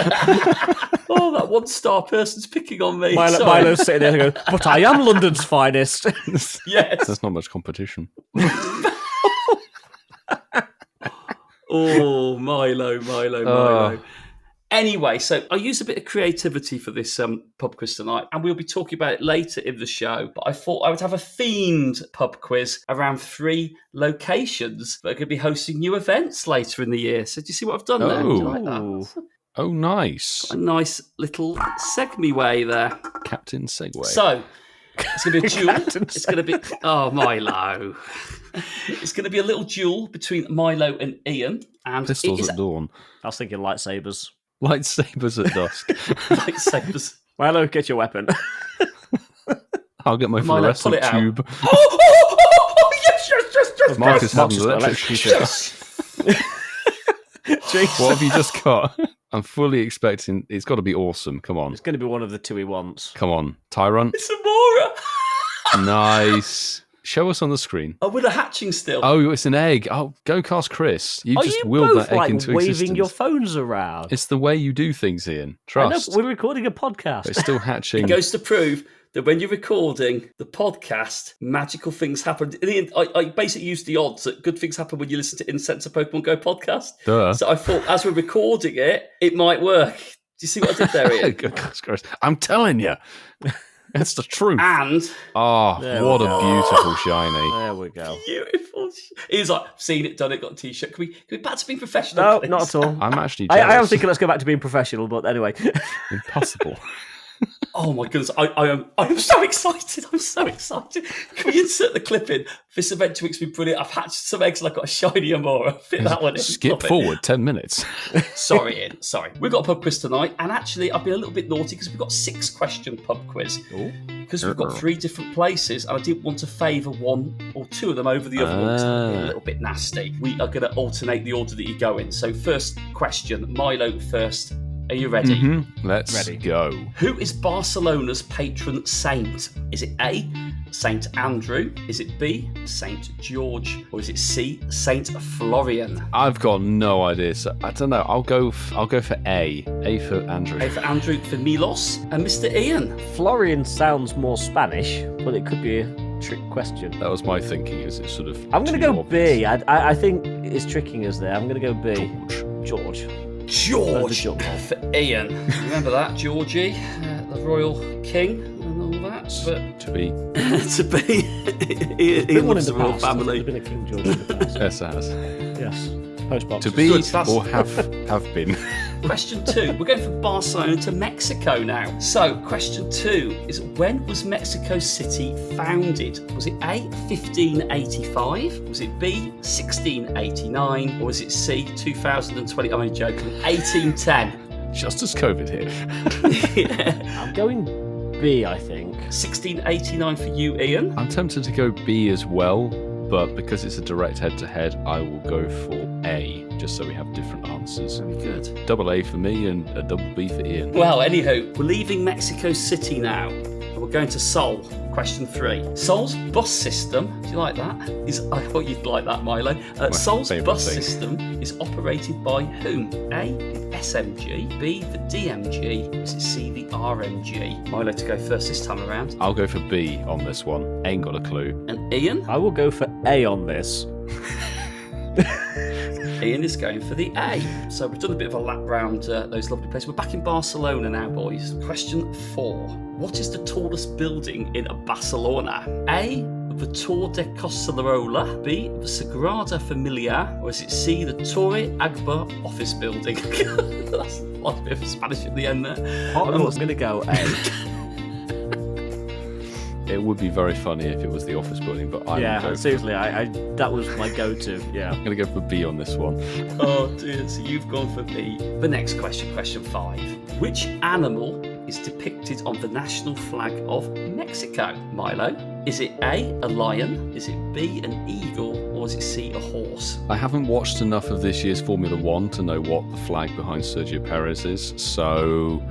Oh, that 1-star person's picking on me. Milo's sitting there and going, but I am London's finest. Yes. There's not much competition. Oh, Milo. Anyway, so I used a bit of creativity for this pub quiz tonight, and we'll be talking about it later in the show. But I thought I would have a themed pub quiz around 3 locations that are going to be hosting new events later in the year. So do you see what I've done there? Do you like that? Oh, nice. A nice little segue there. Captain Segway. So, it's going to be a duel. It's going to be... Oh, Milo. It's going to be a little duel between Milo and Ian. And Pistols at dawn. I was thinking lightsabers. Lightsabers at dusk. Lightsabers. Milo, get your weapon. I'll get my fluorescent tube. Oh, yes. Marcus had an electrocutor. What have you just got? I'm fully expecting... It's got to be awesome. Come on. It's going to be one of the 2 he wants. Come on. Tyrant. It's a Mora. Nice. Show us on the screen. Oh, with a hatching still. Oh, it's an egg. Oh, go cast Chris. You just willed that egg into waving existence. your phones around? It's the way you do things, Ian. Trust. I know, we're recording a podcast. It's still hatching. It goes to prove that when you're recording the podcast, magical things happen. I basically used the odds that good things happen when you listen to Incensed Pokemon Go podcast. Duh. So I thought, as we're recording it, it might work. Do you see what I did there, Ian? I'm telling you. It's the truth. And... Oh, what a beautiful shiny. There we go. Beautiful. He's like, seen it, done it, got a t-shirt. Can we back to being professional, No, please? not at all. I'm actually I am jealous. thinking let's go back to being professional, but anyway. Impossible. Oh my goodness, I am so excited. I'm so excited. Can we insert the clip in? This event week's been brilliant. I've hatched some eggs and I've got a shiny Amora. Fit that one in. Skip forward 10 minutes. Sorry, Ian. Sorry. We've got a pub quiz tonight, and actually I've been a little bit naughty because we've got a 6-question pub quiz. Because we've got 3 different places, and I didn't want to favour 1 or 2 of them over the other one because that would be a little bit nasty. We are going to alternate the order that you go in. So first question, Milo first. Are you ready? Mm-hmm. Let's go. Who is Barcelona's patron saint? Is it A, St. Andrew? Is it B, St. George? Or is it C, St. Florian? I've got no idea. So I don't know. I'll go for A. A for Andrew. A for Andrew, for Milos. And Mr. Ian? Florian sounds more Spanish, but it could be a trick question. That was my thinking. Is it sort of? I'm going to too go obvious? B. I think it's tricking us there. I'm going to go B. George. George for Ian. Remember that, Georgie, the royal king and all that. But To be. to be Ian loves the royal family. There's been a King George in the past. Yes, it has. Yes. Postbox. To be Good, that's- or have been. Question 2. We're going from Barcelona to Mexico now. So, question 2 is, when was Mexico City founded? Was it A, 1585? Was it B, 1689? Or was it C, 2020? I'm only joking. 1810. Just as COVID hit. Yeah. I'm going B, I think. 1689 for you, Ian. I'm tempted to go B as well, but because it's a direct head-to-head, I will go for A, just so we have different answers. Very good. Double A for me and a double B for Ian. Well, anywho, we're leaving Mexico City now, and we're going to Seoul. Question 3. Seoul's bus system, do you like that? I thought you'd like that, Milo. Seoul's favourite bus thing. system is operated by whom? A, the SMG, B, the DMG, or is it C, the RMG? Milo to go first this time around. I'll go for B on this one. Ain't got a clue. And Ian? I will go for A on this. Ian is going for the A. So we've done a bit of a lap round those lovely places. We're back in Barcelona now, boys. Question 4. What is the tallest building in Barcelona? A, the Torre de Cossarola. B, the Sagrada Familia. Or is it C, the Torre Agba office building? That's a bit of Spanish at the end there. I'm going to go A. It would be very funny if it was the office building, but I'm Yeah, going seriously, I that was my go-to. Yeah. I'm going to go for B on this one. Oh dear, so you've gone for B. The next question, question 5. Which animal is depicted on the national flag of Mexico? Milo? Is it A, a lion? Is it B, an eagle? Or is it C, a horse? I haven't watched enough of this year's Formula One to know what the flag behind Sergio Perez is, so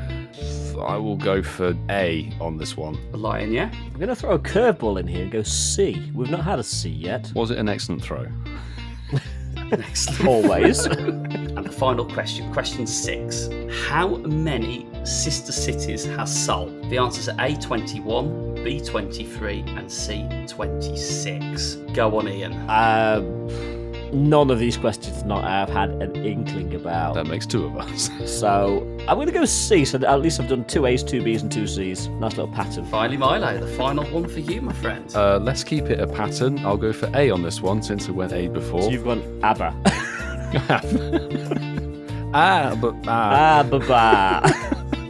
I will go for A on this one. A lion, yeah? I'm going to throw a curveball in here and go C. We've not had a C yet. Was it an excellent throw? Excellent. Always. And the final question, question 6. How many sister cities has Seoul? The answers are A, 21, B, 23, and C, 26. Go on, Ian. None of these questions I've had an inkling about. That makes 2 of us. So I'm going to go C. So at least I've done 2 A's, 2 B's, and 2 C's. Nice little pattern. Finally, Milo, the final one for you, my friend. Let's keep it a pattern. I'll go for A on this one since I went A before. So you've gone ABBA. Ba-ba.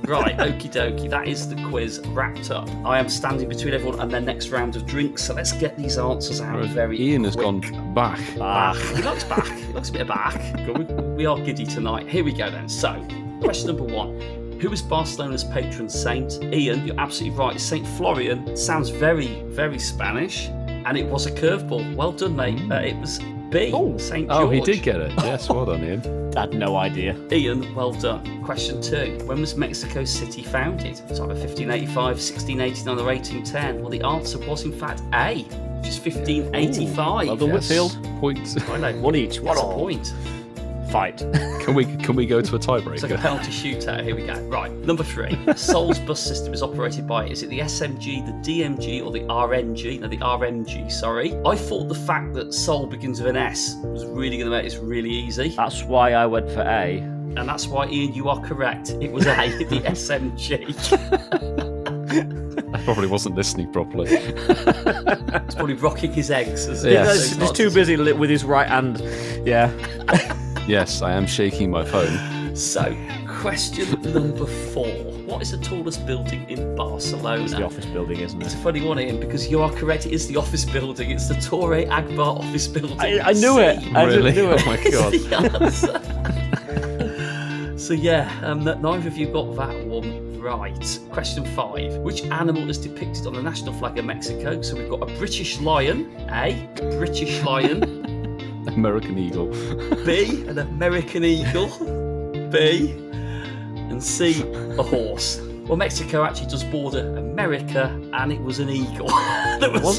Right, okie dokie, that is the quiz wrapped up. I am standing between everyone and their next round of drinks, so let's get these answers out very Ian has quick. gone back. Back. He looks back. He looks a bit back. We are giddy tonight. Here we go then. So, question number 1. Who is Barcelona's patron saint? Ian, you're absolutely right. St. Florian sounds very, very Spanish, and it was a curveball. Well done, mate. It was B, St. George. Oh, he did get it. Yes, well done, Ian. I had no idea. Ian, well done. Question 2. When was Mexico City founded? It's either 1585, 1689 or 1810. Well, the answer was in fact A, which is 1585. Well done, Whitfield. Points. I know. One each. That's One a all. point. Fight. Can we go to a It's like a tiebreaker? penalty shootout. Here we go. Right. Number 3. Seoul's bus system is operated by, is it the SMG, the DMG, or the RNG? No, the RMG, sorry. I thought the fact that Seoul begins with an S was really going to make this really easy. That's why I went for A. And that's why, Ian, you are correct. It was A, the SMG. I probably wasn't listening properly. He's probably rocking his eggs. As Yes. He's too busy with his right hand. Yeah. Yes, I am shaking my phone. So, question number 4. What is the tallest building in Barcelona? It's the office building, isn't It's it? a funny one, Ian, because you are correct. It is the office building. It's the Torre Agba office building. I knew it. I Really? knew it. Oh my god. It's the answer. So yeah, neither of you got that one right. Question 5. Which animal is depicted on the national flag of Mexico? So we've got a British lion, A, British lion, American Eagle. B, an American eagle, B, and C, a horse. Well, Mexico actually does border America, and it was an eagle. That was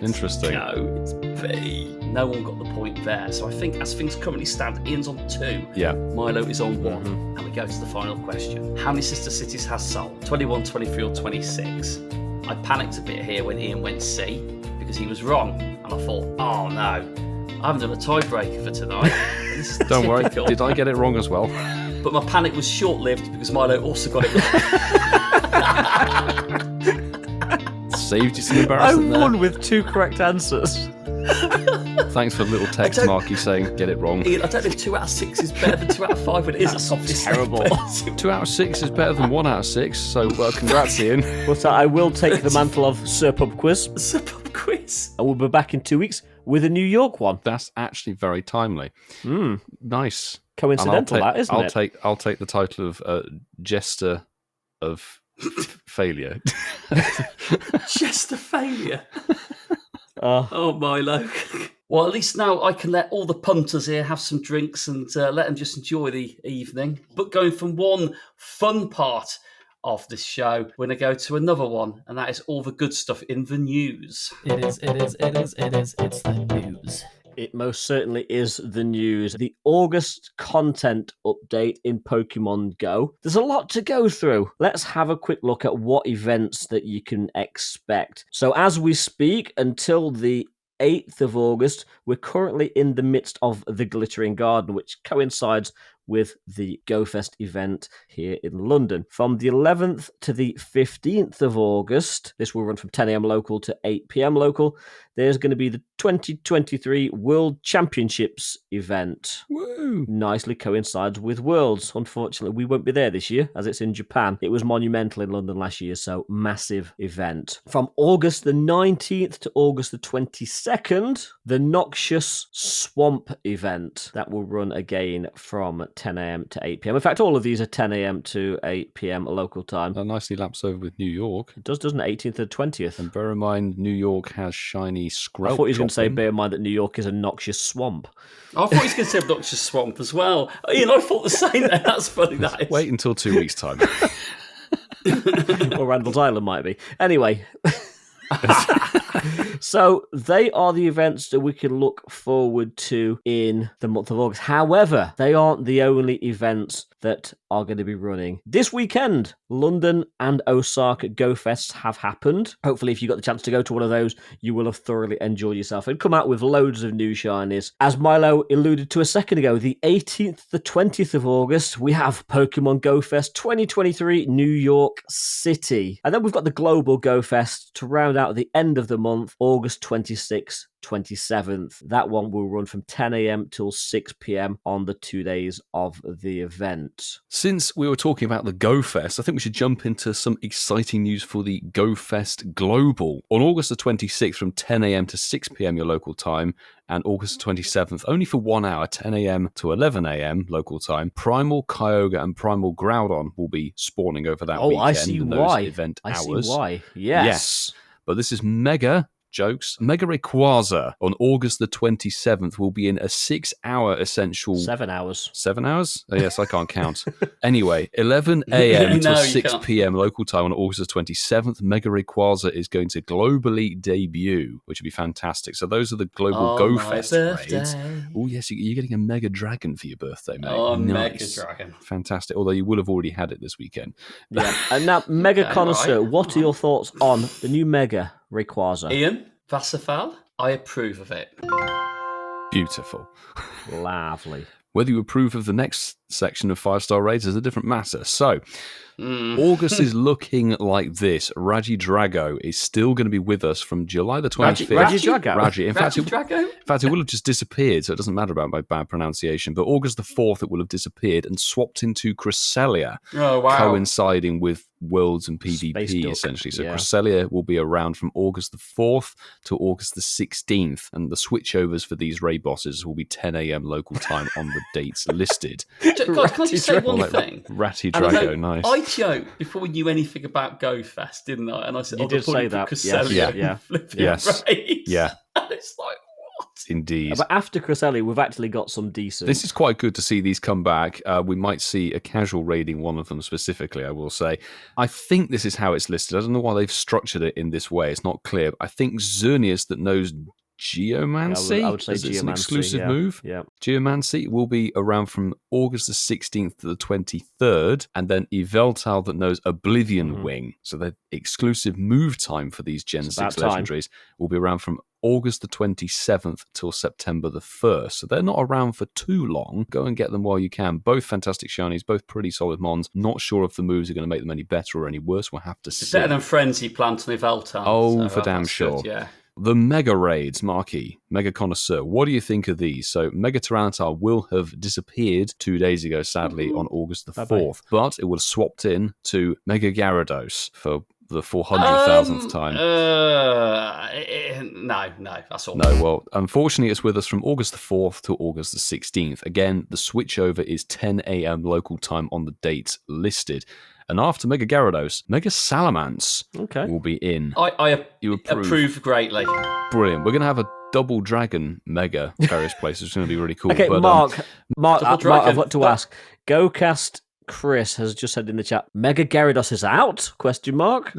Interesting. No, it's B. No one got the point there. So I think as things currently stand, Ian's on 2. Yeah. Milo is on 1. And we go to the final question. How many sister cities has Seoul? 21, 23 or 26? I panicked a bit here when Ian went C because he was wrong. And I thought, oh no, I haven't done a tiebreaker for tonight. This is Don't worry, typical. did I get it wrong as well? But my panic was short-lived because Milo also got it wrong. Saved you some I embarrassment won there. with 2 correct answers. Thanks for the little text marky saying get it wrong. Ian, I don't know if 2 out of 6 is better than 2 out of 5 when it is a soft terrible. 2 out of 6 is better than 1 out of 6, so congrats, Ian. But I will take the mantle of Sir Pub Quiz. Sir Pub Quiz. And we'll be back in 2 weeks with a New York one. That's actually very timely. Nice. Coincidental, And that, isn't it? I'll take the title of Jester of Failure. Just a failure. Oh, Milo. Well, at least now I can let all the punters here have some drinks and let them just enjoy the evening. But going from one fun part of this show, we're going to go to another one, and that is all the good stuff in the news. It's the news. It most certainly is the news. The August content update in Pokemon Go. There's a lot to go through. Let's have a quick look at what events that you can expect. So as we speak, until the 8th of August, we're currently in the midst of the Glittering Garden, which coincides with the GoFest event here in London. From the 11th to the 15th of August, this will run from 10 a.m. local to 8 p.m. local, there's going to be the 2023 World Championships event. Woo! Nicely coincides with Worlds. Unfortunately, we won't be there this year, as it's in Japan. It was monumental in London last year, so massive event. From August the 19th to August the 22nd, the Noxious Swamp event. That will run again from 10 a.m. to 8 p.m. In fact, all of these are 10 a.m. to 8 p.m. local time. That nicely laps over with New York. It does, doesn't it? 18th to 20th. And bear in mind, New York has shiny Skrelp. I thought he was going to say, bear in mind that New York is a noxious swamp. I thought he was going to say Noxious Swamp as well. Ian, I thought the same there. That's funny, that is. Wait until 2 weeks' time. Or Randall's Island might be. Anyway. So they are the events that we can look forward to in the month of August. However, they aren't the only events that are going to be running. This weekend, London and Osaka Go Fests have happened. Hopefully, if you got the chance to go to one of those, you will have thoroughly enjoyed yourself and come out with loads of new shinies. As Milo alluded to a second ago, the 18th, the 20th of August, we have Pokemon Go Fest 2023 New York City. And then we've got the Global Go Fest to round out the end of the month, August 26th, 27th. That one will run from 10 a.m. till 6 p.m. on the 2 days of the event. Since we were talking about the Go Fest, I think we should jump into some exciting news for the Go Fest Global. On August the 26th from 10 a.m. to 6 p.m. your local time, and August the 27th, only for 1 hour, 10 a.m. to 11 a.m. local time, Primal Kyogre and Primal Groudon will be spawning over that weekend. I see in why. Those event I hours. see why. Yes. Yes. But this is Mega Rayquaza on August the 27th will be in a 6-hour essential... 7 hours. 7 hours? Oh, yes, I can't count. Anyway, 11 a.m. to 6 p.m. local time on August the 27th, Mega Rayquaza is going to globally debut, which would be fantastic. So those are the global Go Fest raids. Oh, yes, you're getting a Mega Dragon for your birthday, mate. Oh, nice. Mega Dragon. Fantastic. Although you will have already had it this weekend. Yeah. And now, Mega Okay, Connoisseur, right. what are your thoughts on the new Mega Rayquaza? Ian, Vassafal, I approve of it. Beautiful. Lovely. Whether you approve of the next section of 5-star raids is a different matter. So, August is looking like this. Raji-Drago is still going to be with us from July the 25th. Raji-Drago? Raji. In fact, Raji-Drago? it will have just disappeared, so it doesn't matter about my bad pronunciation. But August the 4th, it will have disappeared and swapped into Cresselia, Oh, wow. coinciding with Worlds and PvP, Space Duck, essentially. So yeah. Cresselia will be around from August the 4th to August the 16th, and the switchovers for these raid bosses will be 10 a.m. local time on the dates listed. Guys, can I just say one thing? Ratty-Drago, nice. I joked before we knew anything about GoFest, didn't I? And I said, You did say that. Cresselia Yes. Yeah. and Flipping Yes. Raids. Yeah. And it's like, what? indeed. But after Cresselli, we've actually got some decent. This is quite good to see these come back. We might see a casual raiding one of them specifically, I will say. I think this is how it's listed. I don't know why they've structured it in this way. It's not clear. I think Xerneas that knows Geomancy, I would say it's an Geomancy, exclusive move. Yeah. Geomancy will be around from August the 16th to the 23rd, and then Yveltal that knows Oblivion Wing. So the exclusive move time for these Gen 6 legendaries will be around from August the 27th till September the 1st. So they're not around for too long. Go and get them while you can. Both fantastic shinies, both pretty solid mons. Not sure if the moves are going to make them any better or any worse. We'll have to see. Better than Frenzy Plant and Yveltal. Oh, for damn sure. Good, yeah. The Mega Raids, Marquis, Mega Connoisseur. What do you think of these? So, Mega Tyranitar will have disappeared 2 days ago, sadly, on August the 4th. But it was swapped in to Mega Gyarados for the 400,000th time. No, that's all. No, well, unfortunately, it's with us from August the 4th to August the 16th. Again, the switchover is 10 a.m. local time on the dates listed. And after Mega Gyarados, Mega Salamence will be in. I you approve greatly. Brilliant. We're going to have a double dragon Mega various places. It's going to be really cool. Okay, but, Mark, I've got to ask. GoCast Chris has just said in the chat, Mega Gyarados is out? Question mark.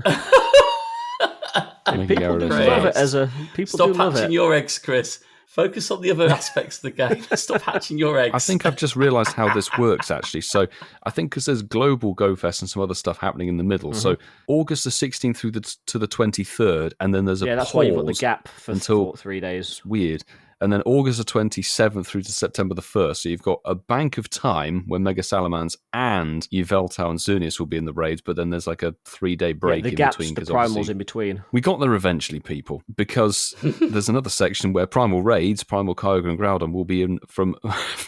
People do love it as a people Stop do love hatching it. your eggs, Chris. Focus on the other aspects of the game. Stop hatching your eggs. I think I've just realised how this works, actually. So I think because there's Global GoFest and some other stuff happening in the middle. So August the 16th through to the 23rd, and then there's a that's pause why you've got the gap for until 3 days. It's weird. And then August the 27th through to September the 1st. So you've got a bank of time where Mega Salamence and Yveltal and Xerneas will be in the raids, but then there's like a 3-day break in between. The primals in between. We got there eventually, people, because there's another section where Primal Raids, Primal Kyogre and Groudon will be in from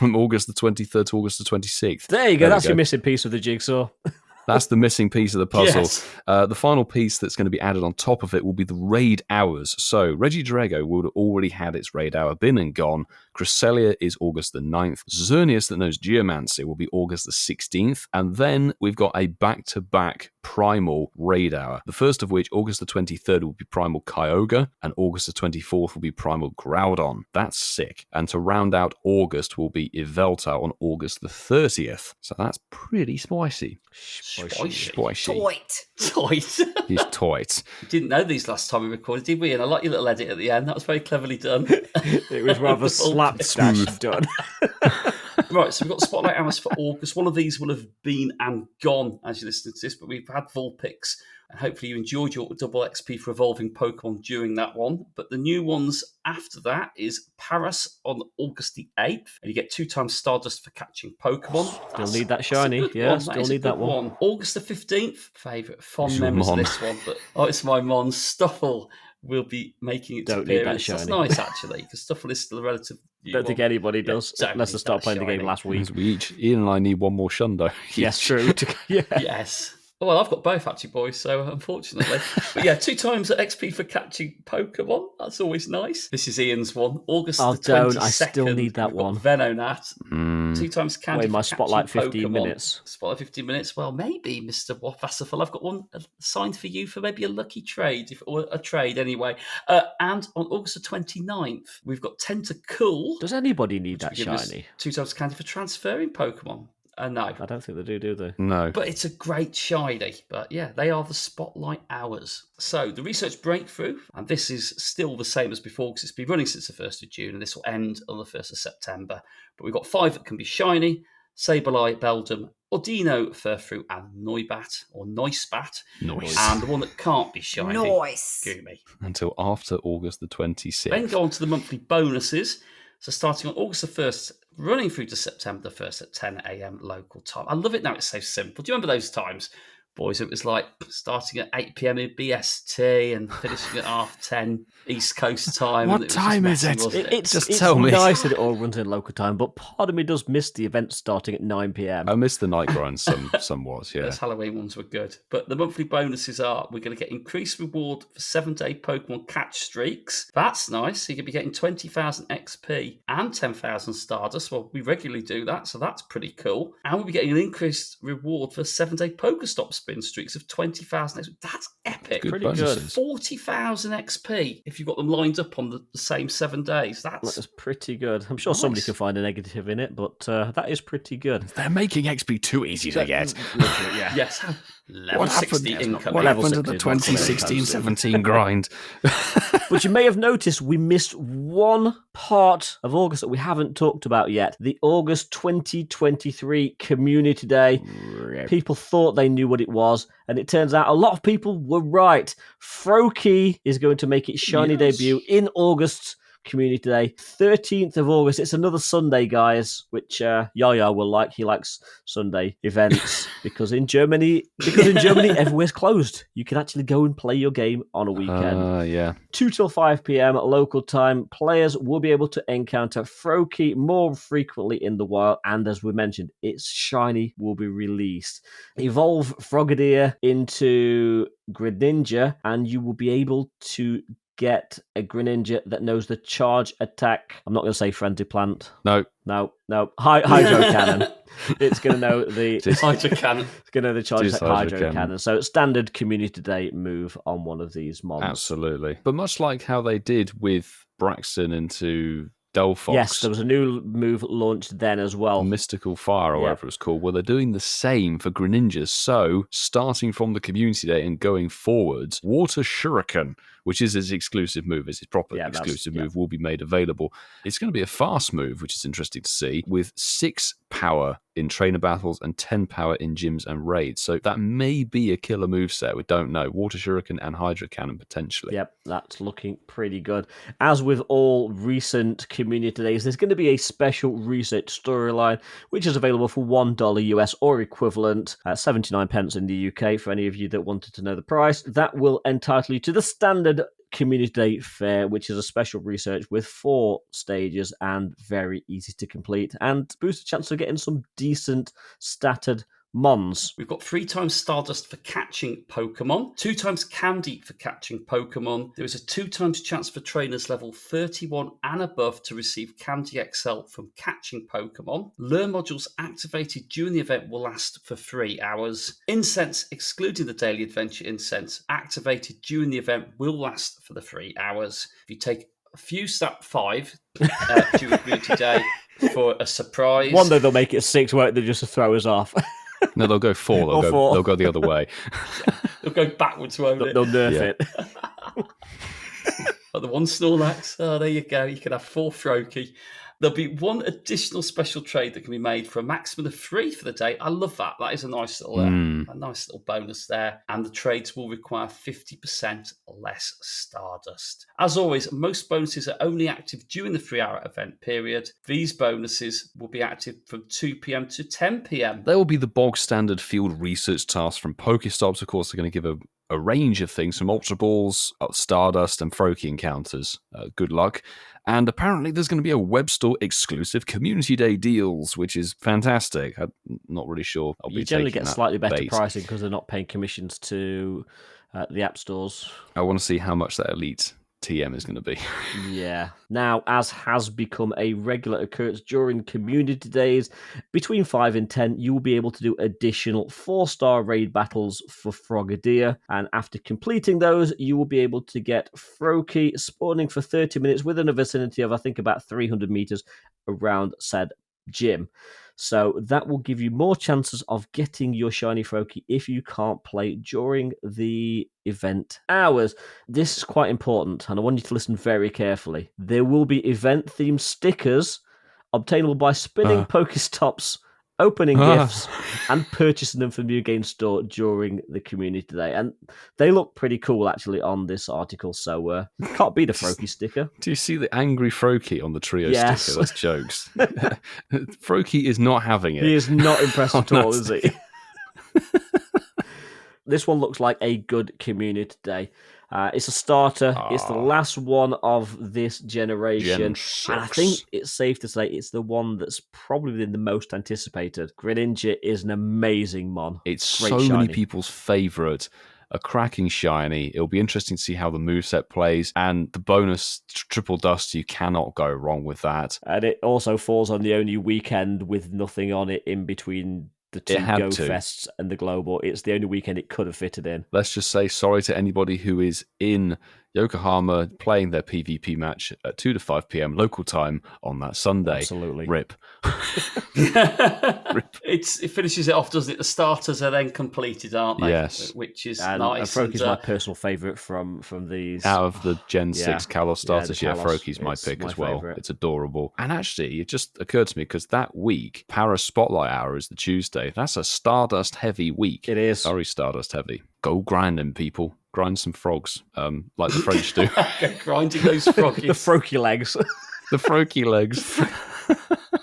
August the 23rd to August the 26th. There you go. That's your missing piece of the jigsaw. That's the missing piece of the puzzle. Yes. The final piece that's going to be added on top of it will be the raid hours. So Regidrago would have already had its raid hour, been and gone. Cresselia is August the 9th. Xerneas that knows Geomancy will be August the 16th. And then we've got a back-to-back Primal raid hour. The first of which, August the 23rd, will be Primal Kyogre, and August the 24th will be Primal Groudon. That's sick. And to round out August will be Yveltal on August the 30th. So that's pretty spicy. Spicy. Toit. He's toit. Didn't know these last time we recorded, did we? And I like your little edit at the end. That was very cleverly done. It was rather slapdash done. Right, so we've got Spotlight Hours for August. One of these will have been and gone as you listen to this, but we've had Vulpix, and hopefully you enjoyed your double XP for evolving Pokemon during that one. But the new ones after that is Paras on August the 8th, and you get 2 times Stardust for catching Pokemon. Still need that shiny. Yeah, still need that one. August the 15th, favourite fond memories of this one, but it's my Mon. Stuffle will be making its appearance. That's nice, actually, because Stuffle is still a relative. I don't think anybody does, unless they start playing the game last week. Ian and I need one more Shundo. Yes, true. Yes. Well, I've got both, actually, boys, so unfortunately. But yeah, 2 times XP for catching Pokemon. That's always nice. This is Ian's one. August the 22nd. I still need that one. Venonat. 2 times candy. My Spotlight 15 minutes. Spotlight 15 minutes. Well, maybe, Mr. Wasserful. I've got one signed for you for maybe a lucky trade, or a trade anyway. And on August the 29th, we've got Tentacool. Does anybody need that shiny? 2 times candy for transferring Pokemon. No. I don't think they do they? No. But it's a great shiny. But yeah, they are the Spotlight Hours. So the research breakthrough, and this is still the same as before because it's been running since the 1st of June, and this will end on the 1st of September. But we've got 5 that can be shiny: Sableye, Beldum, Ordino, Furfrou, and Noibat, or Noisbat. Nice. And the one that can't be shiny. Nice. Goomy. Until after August the 26th. Then go on to the monthly bonuses. So starting on August the 1st, running through to September the 1st at 10 a.m. local time. I love it now, it's so simple. Do you remember those times, boys? It was like starting at 8 p.m. in BST and finishing at 10:30 East Coast time. What time is it? It's tell me. Nice that it all runs in local time, but part of me does miss the event starting at 9 p.m. I missed the night grind somewhat, yeah. Those Halloween ones were good. But the monthly bonuses are, we're going to get increased reward for 7-day Pokemon catch streaks. That's nice. So you're going to be getting 20,000 XP and 10,000 Stardust. Well, we regularly do that, so that's pretty cool. And we'll be getting an increased reward for 7-day Pokestops spin streaks of 20,000 XP. That's epic. Good Pretty bonuses. good. 40,000 XP if you've got them lined up on the same 7 days. That's pretty good. I'm sure somebody nice. can find a negative in it, but that is pretty good. They're making XP too easy to get. Literally, yeah. Yes. Level What 60 happened? income. What Level happened to the 60 is not something 2016-17 grind? But you may have noticed we missed one part of August that we haven't talked about yet. The August 2023 Community Day. People thought they knew what it was, and it turns out a lot of people were right. Froakie is going to make its shiny debut in August Community Day, 13th of August. It's another Sunday, guys, which Yaya will like. He likes Sunday events because in Germany, everywhere's closed. You can actually go and play your game on a weekend. Yeah. 2 till 5 p.m. local time. Players will be able to encounter Froakie more frequently in the wild, and as we mentioned, its shiny will be released. Evolve Frogadier into Greninja, and you will be able to get a Greninja that knows the charge attack. I'm not going to say Frenzy Plant. No. Hydro Cannon. It's going to know the Hydro Cannon. It's going to know the charge Just attack Hydro Hydro Cannon. Cannon. So it's standard Community Day move on one of these mons. Absolutely. But much like how they did with Braxton into Delphox. Yes, there was a new move launched then as well. Mystical Fire, or whatever it's called. Well, they're doing the same for Greninjas. So, starting from the Community Day and going forwards, Water Shuriken, which is his exclusive move, is his proper exclusive move, will be made available. It's going to be a fast move, which is interesting to see, with 6 power in trainer battles and 10 power in gyms and raids. So that may be a killer moveset. We don't know. Water Shuriken and Hydro Cannon potentially. Yep, that's looking pretty good. As with all recent Community Days, there's going to be a special research storyline, which is available for $1 US or equivalent at 79 pence in the UK for any of you that wanted to know the price. That will entitle you to the standard Community Day Fair, which is a special research with 4 stages and very easy to complete, and boosts the chance of getting some decent statted mons. We've got 3 times Stardust for catching Pokemon, 2 times Candy for catching Pokemon. There is a 2 times chance for trainers level 31 and above to receive Candy XL from catching Pokemon. Lure modules activated during the event will last for 3 hours. Incense, excluding the daily adventure incense, activated during the event will last for the 3 hours. If you take a few step 5 during Community Day for a surprise. One day they'll make it 6, won't they, just to throw us off? No, they'll go 4. They'll go the other way. They'll go backwards, won't it? They'll nerf it. But the 1 Snorlax. Oh, there you go. You can have 4 Froakie. There'll be 1 additional special trade that can be made for a maximum of 3 for the day. I love that. That is a nice little bonus there. And the trades will require 50% less Stardust. As always, most bonuses are only active during the 3-hour event period. These bonuses will be active from 2 p.m. to 10 p.m. There will be the bog standard field research tasks from Pokestops. Of course, they're going to give a range of things from Ultra Balls, Stardust, and Froakie encounters. Good luck. And apparently there's going to be a web store exclusive Community Day deals, which is fantastic. I'm not really sure I'll be You generally taking get that slightly better bait. pricing because they're not paying commissions to the app stores. I want to see how much that Elite TM is going to be. Yeah. Now, as has become a regular occurrence during Community Days, between 5 and 10, you will be able to do additional 4-star raid battles for Frogadier. And after completing those, you will be able to get Froakie spawning for 30 minutes within a vicinity of, I think, about 300 meters around said gym. So that will give you more chances of getting your shiny Froakie if you can't play during the event hours. This is quite important, and I want you to listen very carefully. There will be event-themed stickers obtainable by spinning Pokestops, opening gifts, and purchasing them from New Game Store during the Community Day. And they look pretty cool, actually, on this article, so can't beat a Froakie sticker. Do you see the angry Froakie on the trio Yes. sticker? That's jokes. Froakie is not having it. He is not impressed at all, that is he? This one looks like a good Community Day. It's a starter. It's the last one of this generation. Gen And I 6. think it's safe to say it's the one that's probably been the most anticipated. Greninja is an amazing mon. It's Great so shiny. many people's favourite. A cracking shiny. It'll be interesting to see how the moveset plays. And the bonus triple dust, you cannot go wrong with that. And it also falls on the only weekend with nothing on it in between the two had Go to. Fests and the Global. It's the only weekend it could have fitted in. Let's just say sorry to anybody who is in Yokohama playing their PvP match at 2 to 5 p.m. local time on that Sunday. Absolutely. Rip. It finishes it off, doesn't it? The starters are then completed, aren't they? Yes. Which is And nice. Frokie's my personal favourite from these. Out of the Gen 6 Kalos starters, the Kalos, Frokie's my it's pick my as well. favourite. It's adorable. And actually, it just occurred to me, because that week, Paris Spotlight Hour is the Tuesday. That's a Stardust-heavy week. It is. Very Stardust-heavy. Go grinding, people. Grind some frogs, like the French do. Grinding those froggies. The Froakie legs. The Froakie legs.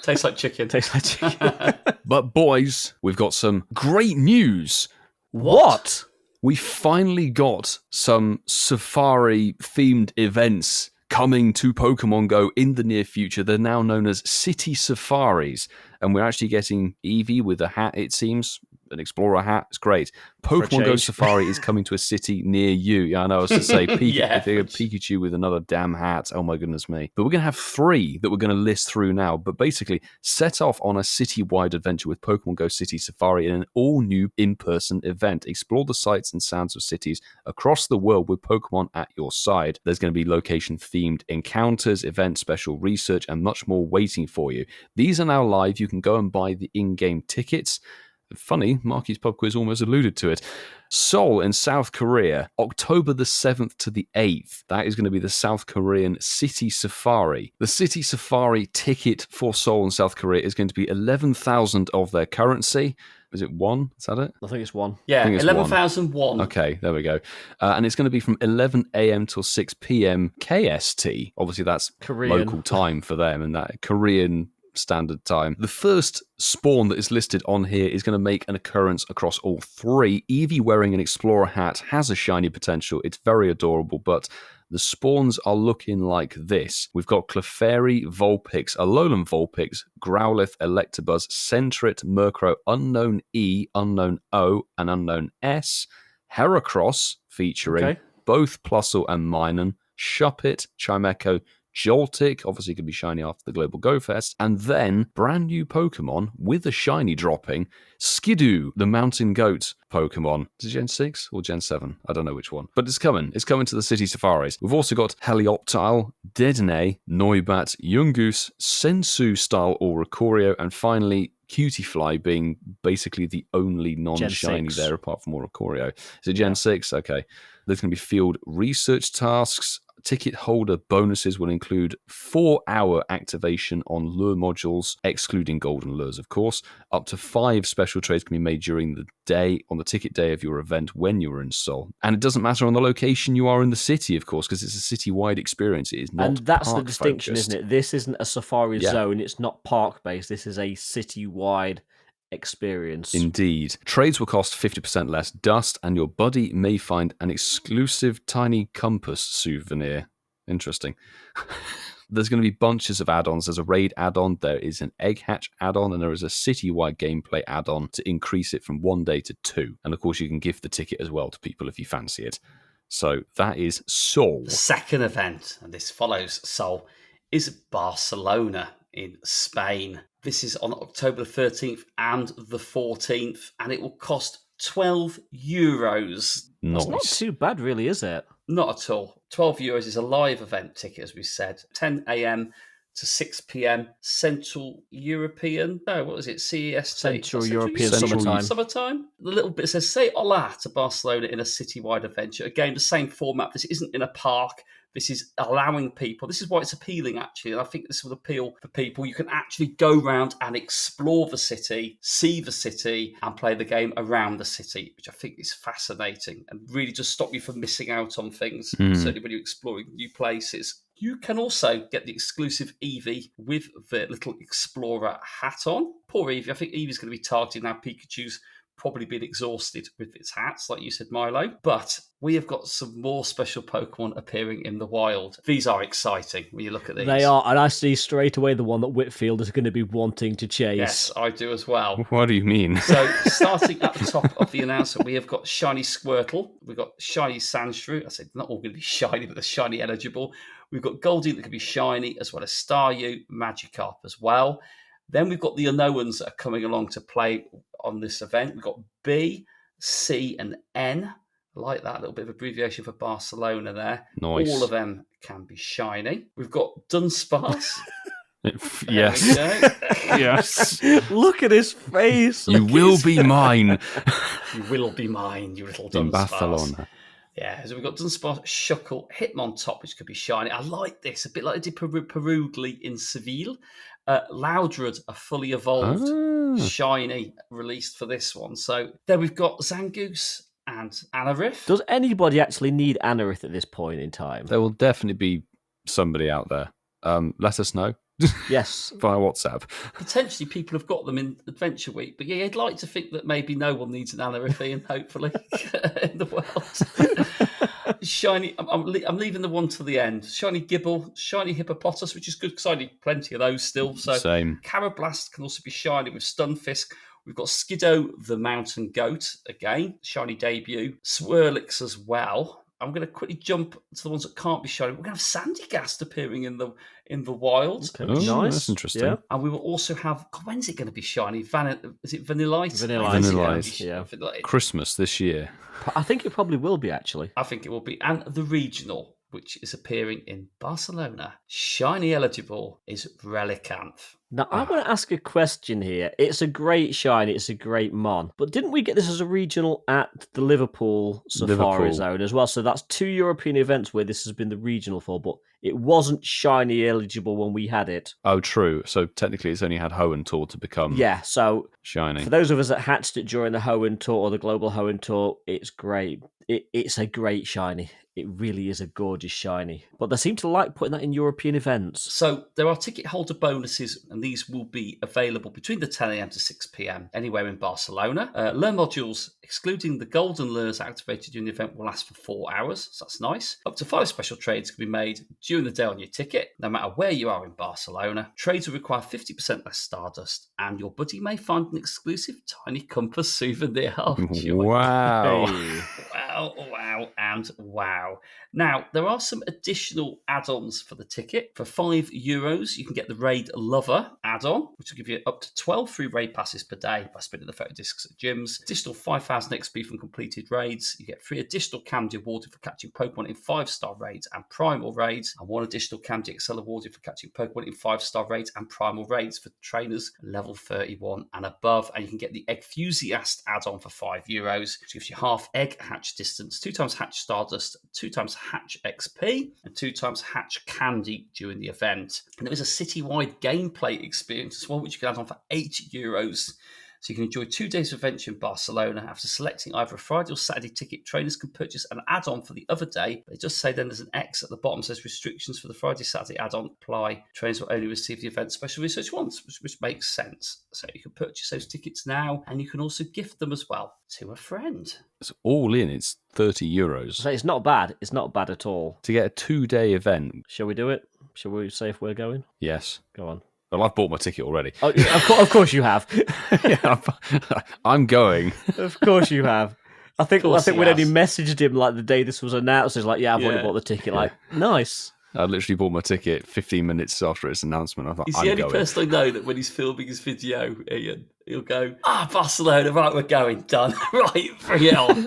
Tastes like chicken. Tastes like chicken. But boys, we've got some great news. What? We finally got some safari-themed events coming to Pokemon Go in the near future. They're now known as City Safaris. And we're actually getting Eevee with a hat, it seems. An Explorer hat. It's great. Pokemon Go Safari is coming to a city near you. Yeah, I know. I was to say Pikachu with another damn hat. Oh my goodness me. But we're going to have 3 that we're going to list through now. But basically, set off on a city-wide adventure with Pokemon Go City Safari in an all-new in-person event. Explore the sights and sounds of cities across the world with Pokemon at your side. There's going to be location-themed encounters, event special research, and much more waiting for you. These are now live. You can go and buy the in-game tickets. Funny, Marky's Pub Quiz almost alluded to it. Seoul in South Korea, October the 7th to the 8th. That is going to be the South Korean City Safari. The City Safari ticket for Seoul in South Korea is going to be 11,000 of their currency. Is it 1? Is that it? I think it's 1. Yeah, 11,001. Okay, there we go. And it's going to be from 11 a.m. till 6 p.m. KST. Obviously, that's Korean. Local time for them, and that Korean standard time. The first spawn that is listed on here is going to make an occurrence across all 3. Eevee wearing an Explorer hat has a shiny potential. It's very adorable, but the spawns are looking like this. We've got Clefairy, Vulpix, Alolan Vulpix, Growlithe, Electabuzz, Sentret, Murkrow, Unknown E, Unknown O, and Unknown S, Heracross, featuring both Plusle and Minun, Shuppet, Chimecho, Joltik, obviously could be shiny after the Global Go Fest, and then brand new Pokemon with a shiny dropping, Skidoo, the mountain goat Pokemon. Is it Gen 6 or Gen 7? I don't know which one. But it's coming. It's coming to the City Safaris. We've also got Helioptile, Dedenne, Noibat, Yungoos, Sensu-style Oricorio, and finally Cutiefly being basically the only non-shiny there apart from Oricorio. Is it Gen 6? Okay. There's going to be field research tasks. Ticket holder bonuses will include 4-hour activation on lure modules, excluding golden lures, of course. Up to 5 special trades can be made during the day, on the ticket day of your event when you're in Seoul. And it doesn't matter on the location you are in the city, of course, because it's a city-wide experience. It is not And that's the park-focused. distinction, isn't it? This isn't a safari zone. It's not park-based. This is a city-wide experience. Indeed. Trades will cost 50% less dust, and your buddy may find an exclusive tiny compass souvenir. Interesting. There's going to be bunches of add-ons. There's a raid add-on, there is an egg hatch add-on, and there is a city-wide gameplay add-on to increase it from 1 day to 2. And of course, you can gift the ticket as well to people if you fancy it. So that is Seoul. The second event, and this follows Seoul, is Barcelona in Spain. This is on October the 13th and the 14th, and it will cost €12. It's not too bad, really, is it? Not at all. €12 is a live event ticket, as we said. 10 a.m. to 6 p.m. Central European. No, what is it? CEST. Central European Summertime. Summertime. The little bit says, say hola to Barcelona in a citywide adventure. Again, the same format. This isn't in a park. This is allowing people. This is why it's appealing, actually. And I think this will appeal for people. You can actually go around and explore the city, see the city, and play the game around the city, which I think is fascinating and really just stop you from missing out on things, certainly when you're exploring new places. You can also get the exclusive Eevee with the little Explorer hat on. Poor Eevee. I think Eevee's going to be targeted now. Pikachu's probably been exhausted with its hats, like you said, Milo. But we have got some more special Pokemon appearing in the wild. These are exciting when you look at these. They are, and I see straight away the one that Whitfield is going to be wanting to chase. Yes, I do as well. What do you mean? So, starting at the top of the announcement, we have got Shiny Squirtle. We've got Shiny Sandshrew. I said not all going to be shiny, but they're shiny eligible. We've got Goldie that can be shiny, as well as Staryu, Magikarp as well. Then we've got the unknowns that are coming along to play on this event. We've got B, C, and N. I like that, a little bit of abbreviation for Barcelona there. Nice. All of them can be shiny. We've got Dunsparce. Yes. Yes. Look at his face. You will be mine. You will be mine, you little Dunsparce. In Barcelona. Yeah, so we've got Dunsparce, Shuckle, Hitmontop, which could be shiny. I like this, a bit like I did Perugly in Seville. Loudred, a fully evolved, shiny, released for this one. So then we've got Zangoose and Anorith. Does anybody actually need Anorith at this point in time? There will definitely be somebody out there. Let us know. Yes. Via WhatsApp. Potentially people have got them in Adventure Week, but yeah, I'd like to think that maybe no one needs an Anorith, Ian, hopefully, in the world. Shiny, I'm leaving the one to the end. Shiny Gibble, Shiny Hippopotas, which is good because I need plenty of those still. So Same. Carablast can also be shiny with Stunfisk. We've got Skiddo, the Mountain Goat, again, shiny debut. Swirlix as well. I'm going to quickly jump to the ones that can't be shiny. We're going to have Sandygast appearing in the wild. Okay, nice. nice. That's interesting. Yeah. And we will also have, when's it going to be shiny? Is it Vanillite? Vanillite, yeah. Christmas this year. I think it probably will be, actually. I think it will be. And the regional, which is appearing in Barcelona. Shiny eligible is Relicanth. Now, I want to ask a question here. It's a great shine, it's a great mon. But didn't we get this as a regional at the Liverpool Safari Zone as well? So that's 2 European events where this has been the regional for, but it wasn't shiny eligible when we had it. Oh, true. So technically it's only had Hoenn Tour to become so shiny. For those of us that hatched it during the Hoenn Tour or the Global Hoenn Tour, it's great. It's a great shiny. It really is a gorgeous shiny. But they seem to like putting that in European events. So there are ticket holder bonuses, and these will be available between the 10 a.m. to 6 p.m. anywhere in Barcelona. Lure modules, excluding the golden lures activated during the event, will last for 4 hours. So that's nice. Up to 5 special trades can be made during the day on your ticket, no matter where you are in Barcelona. Trades will require 50% less Stardust, and your buddy may find an exclusive tiny compass souvenir. Oh, wow. Hey. Wow, and wow. Now, there are some additional add-ons for the ticket. For €5, you can get the Raid Lover add-on, which will give you up to 12 free raid passes per day by spinning the photo discs at gyms. Additional 5,000 XP from completed raids. You get 3 additional candy awarded for catching Pokemon in 5-star raids and primal raids, and 1 additional candy XL awarded for catching Pokemon in 5-star raids and primal raids for trainers level 31 and above. And you can get the Eggfusiast add-on for €5, which gives you half egg hatch distance, 2 times hatch Stardust, 2 times hatch XP, and 2 times hatch candy during the event. And there is a citywide gameplay experience as well, which you can add on for €8. So you can enjoy 2 days of adventure in Barcelona. After selecting either a Friday or Saturday ticket, trainers can purchase an add-on for the other day. They just say then there's an X at the bottom, says restrictions for the Friday, Saturday add-on apply. Trainers will only receive the event special research once, which makes sense. So you can purchase those tickets now, and you can also gift them as well to a friend. It's all in. It's €30. So it's not bad. It's not bad at all. To get a 2-day event. Shall we do it? Shall we say if we're going? Yes. Go on. Well, I've bought my ticket already. Oh, of course you have. Yeah, I'm going. Of course you have. I think we'd only messaged him like the day this was announced. He's like, yeah, I've already bought the ticket. Like, nice. I literally bought my ticket 15 minutes after its announcement. I thought, he's the only person I know that when he's filming his video, Ian, he'll go, Barcelona, right, we're going, done. Right, free it on.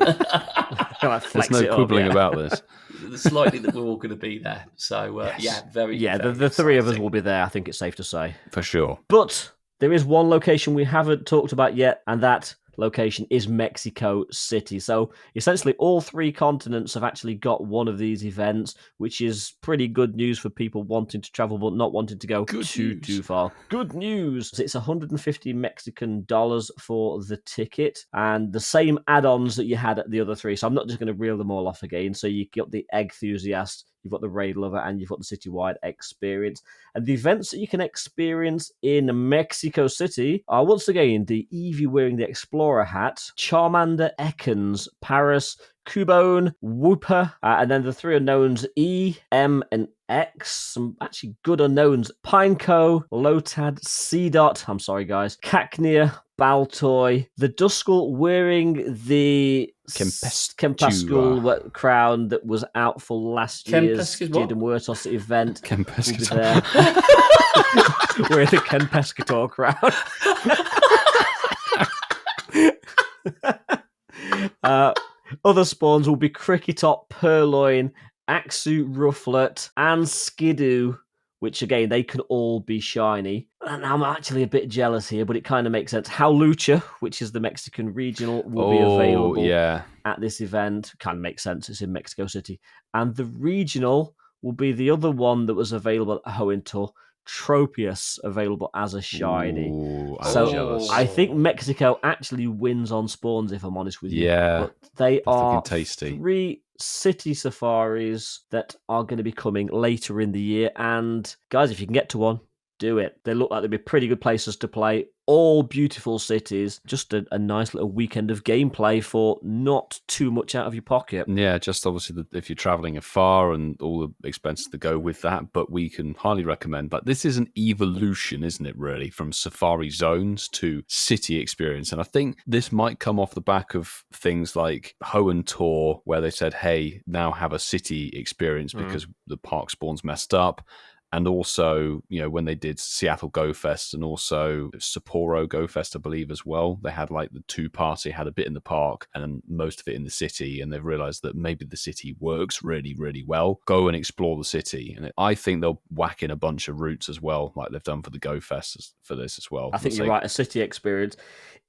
There's no quibbling about this. It's likely that we're all going to be there. So, yes. very the 3 of us will be there, I think it's safe to say. For sure. But there is one location we haven't talked about yet, and that location is Mexico City. So essentially all 3 continents have actually got one of these events, which is pretty good news for people wanting to travel but not wanting to go too far. Good news. It's 150 Mexican dollars for the ticket and the same add-ons that you had at the other 3. So I'm not just going to reel them all off again. So you got the Eggfusiast, you've got the Raid Lover, and you've got the Citywide Experience. And the events that you can experience in Mexico City are, once again, the Eevee wearing the Explorer hat, Charmander, Ekans, Paras, Cubone, Wooper, and then the 3 unknowns, E, M, and X. Some actually good unknowns. Pineco, Lotad, Seedot, I'm sorry guys, Cacnea, Baltoy, the Duskull wearing the Kempescual crown that was out for last year's Did and Muertos event. Kempescual. Wearing the Ken Pescator crown. Other spawns will be Cricketop, Purloin, Axu, Rufflet, and Skidoo, which again, they can all be shiny. And I'm actually a bit jealous here, but it kind of makes sense. Howlucha, which is the Mexican regional, will be available at this event. Kind of makes sense. It's in Mexico City. And the regional will be the other one that was available at Hoentor, Tropius, available as a shiny. Ooh, so jealous. I think Mexico actually wins on spawns, if I'm honest with you. Yeah, but they are tasty. 3 city safaris that are going to be coming later in the year. And guys, if you can get to one, do it. They look like they'd be pretty good places to play. All beautiful cities. Just a nice little weekend of gameplay for not too much out of your pocket. Yeah, just obviously if you're traveling afar and all the expenses that go with that, but we can highly recommend. But this is an evolution, isn't it, really, from safari zones to city experience. And I think this might come off the back of things like Hoentor, where they said, hey, now have a city experience because the park spawns messed up. And also, when they did Seattle Go Fest and also Sapporo Go Fest, I believe, as well, they had like the 2-party, had a bit in the park and most of it in the city. And they've realized that maybe the city works really, really well. Go and explore the city. And I think they'll whack in a bunch of routes as well, like they've done for the Go Fest for this as well. I think you're right. A city experience,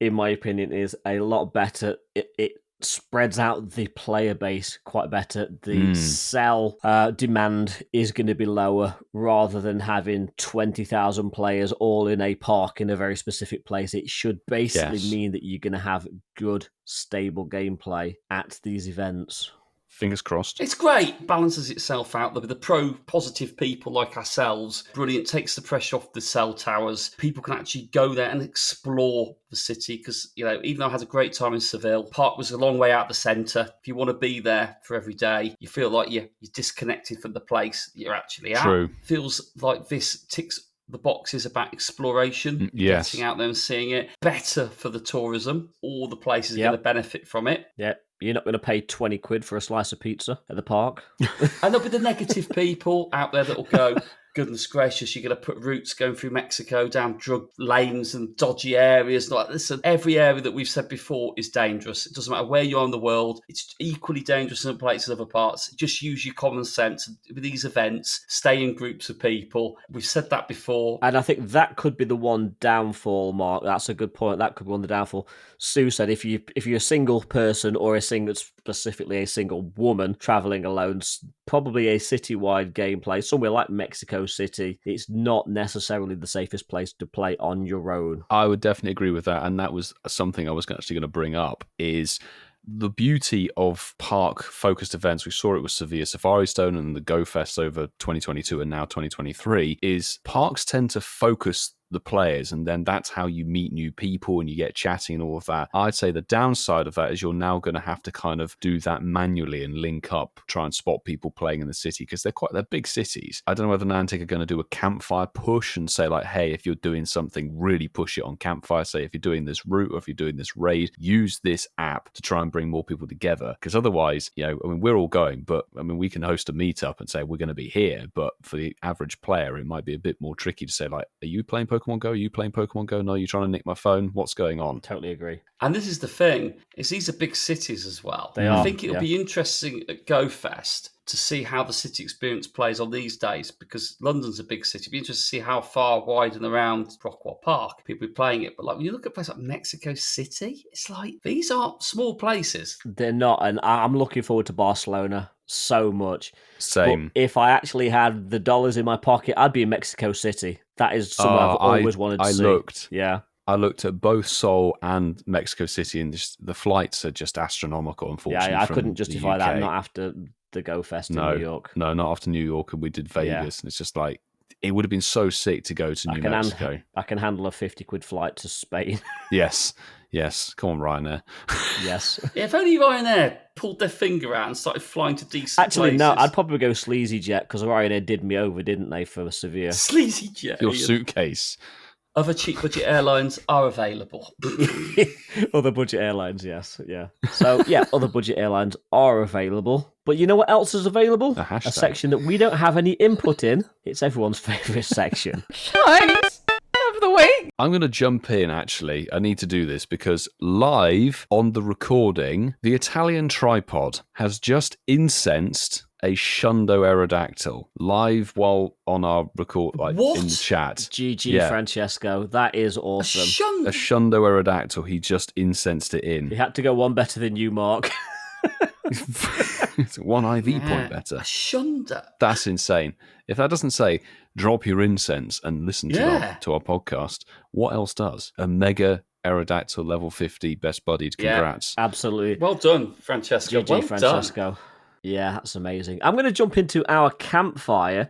in my opinion, is a lot better. It spreads out the player base quite better. The sell demand is going to be lower rather than having 20,000 players all in a park in a very specific place. It should basically mean that you're going to have good, stable gameplay at these events. Fingers crossed. It's great. Balances itself out. The pro-positive people like ourselves, brilliant. Takes the pressure off the cell towers. People can actually go there and explore the city because, even though I had a great time in Seville, park was a long way out the centre. If you want to be there for every day, you feel like you're disconnected from the place that you're actually at. True. Feels like this ticks the boxes about exploration, getting out there and seeing it. Better for the tourism. All the places are going to benefit from it. Yeah. You're not going to pay 20 quid for a slice of pizza at the park. And there'll be the negative people out there that'll go, goodness gracious, you're going to put routes going through Mexico down drug lanes and dodgy areas. Like, listen, every area that we've said before is dangerous. It doesn't matter where you are in the world. It's equally dangerous in places other parts. Just use your common sense. With these events, stay in groups of people. We've said that before. And I think that could be the one downfall, Mark. That's a good point. That could be one of the downfall. Sue said if you're a single person or specifically a single woman traveling alone, probably a citywide gameplay, somewhere like Mexico City, it's not necessarily the safest place to play on your own. I would definitely agree with that. And that was something I was actually going to bring up is the beauty of park-focused events. We saw it with Sevilla Safari Stone and the Go Fest over 2022 and now 2023, is parks tend to focus the players, and then that's how you meet new people and you get chatting and all of that. I'd say the downside of that is you're now going to have to kind of do that manually and link up, try and spot people playing in the city because they're big cities. I don't know whether Niantic are going to do a campfire push and say like, hey, if you're doing something, really push it on campfire. Say if you're doing this route or if you're doing this raid, use this app to try and bring more people together. Because otherwise, we're all going, but we can host a meetup and say we're going to be here. But for the average player, it might be a bit more tricky to say like, are you playing Pokemon Go? Are you playing Pokemon Go? No, you're trying to nick my phone. What's going on? Totally agree. And this is the thing, is these are big cities as well. I think it'll be interesting at Go Fest to see how the city experience plays on these days because London's a big city. It'll be interesting to see how far wide and around Rockwell Park people are playing it. But like when you look at places like Mexico City, it's like these aren't small places. They're not, and I'm looking forward to Barcelona so much. Same. But if I actually had the dollars in my pocket, I'd be in Mexico City. That is somewhere I've always wanted to see. I looked at both Seoul and Mexico City, and the flights are just astronomical, unfortunately. Yeah, I couldn't justify that, not after the Go Fest in New York. No, not after New York, and we did Vegas, and it's just like, it would have been so sick to go to New Mexico. I can handle a 50 quid flight to Spain. Yes. Come on, Ryanair. Yes. Yeah, if only Ryanair pulled their finger out and started flying to decent places. No, I'd probably go Sleazy Jet because Ryanair did me over, didn't they, for Sevilla? Sleazy Jet. Your suitcase. Other cheap budget airlines are available. Other budget airlines, yes. Yeah. So, yeah, other budget airlines are available. But you know what else is available? A hashtag. A section that we don't have any input in. It's everyone's favourite section. Shinies of the week. I'm going to jump in, actually. I need to do this because live on the recording, the Italian tripod has just incensed a Shundo Aerodactyl live while on our record, like What? in the chat. GG, Yeah. Francesco. That is awesome. A Shundo Aerodactyl, he just incensed it He in. had to go one better than you, Mark. It's one IV point better. A Shunda. That's insane. If that doesn't say drop your incense and listen to our podcast, what else does? A mega Aerodactyl level 50 best buddied. Congrats. Absolutely. Well done, Francesco. GG, well Francesco. done. Yeah, that's amazing. I'm going to jump into our campfire,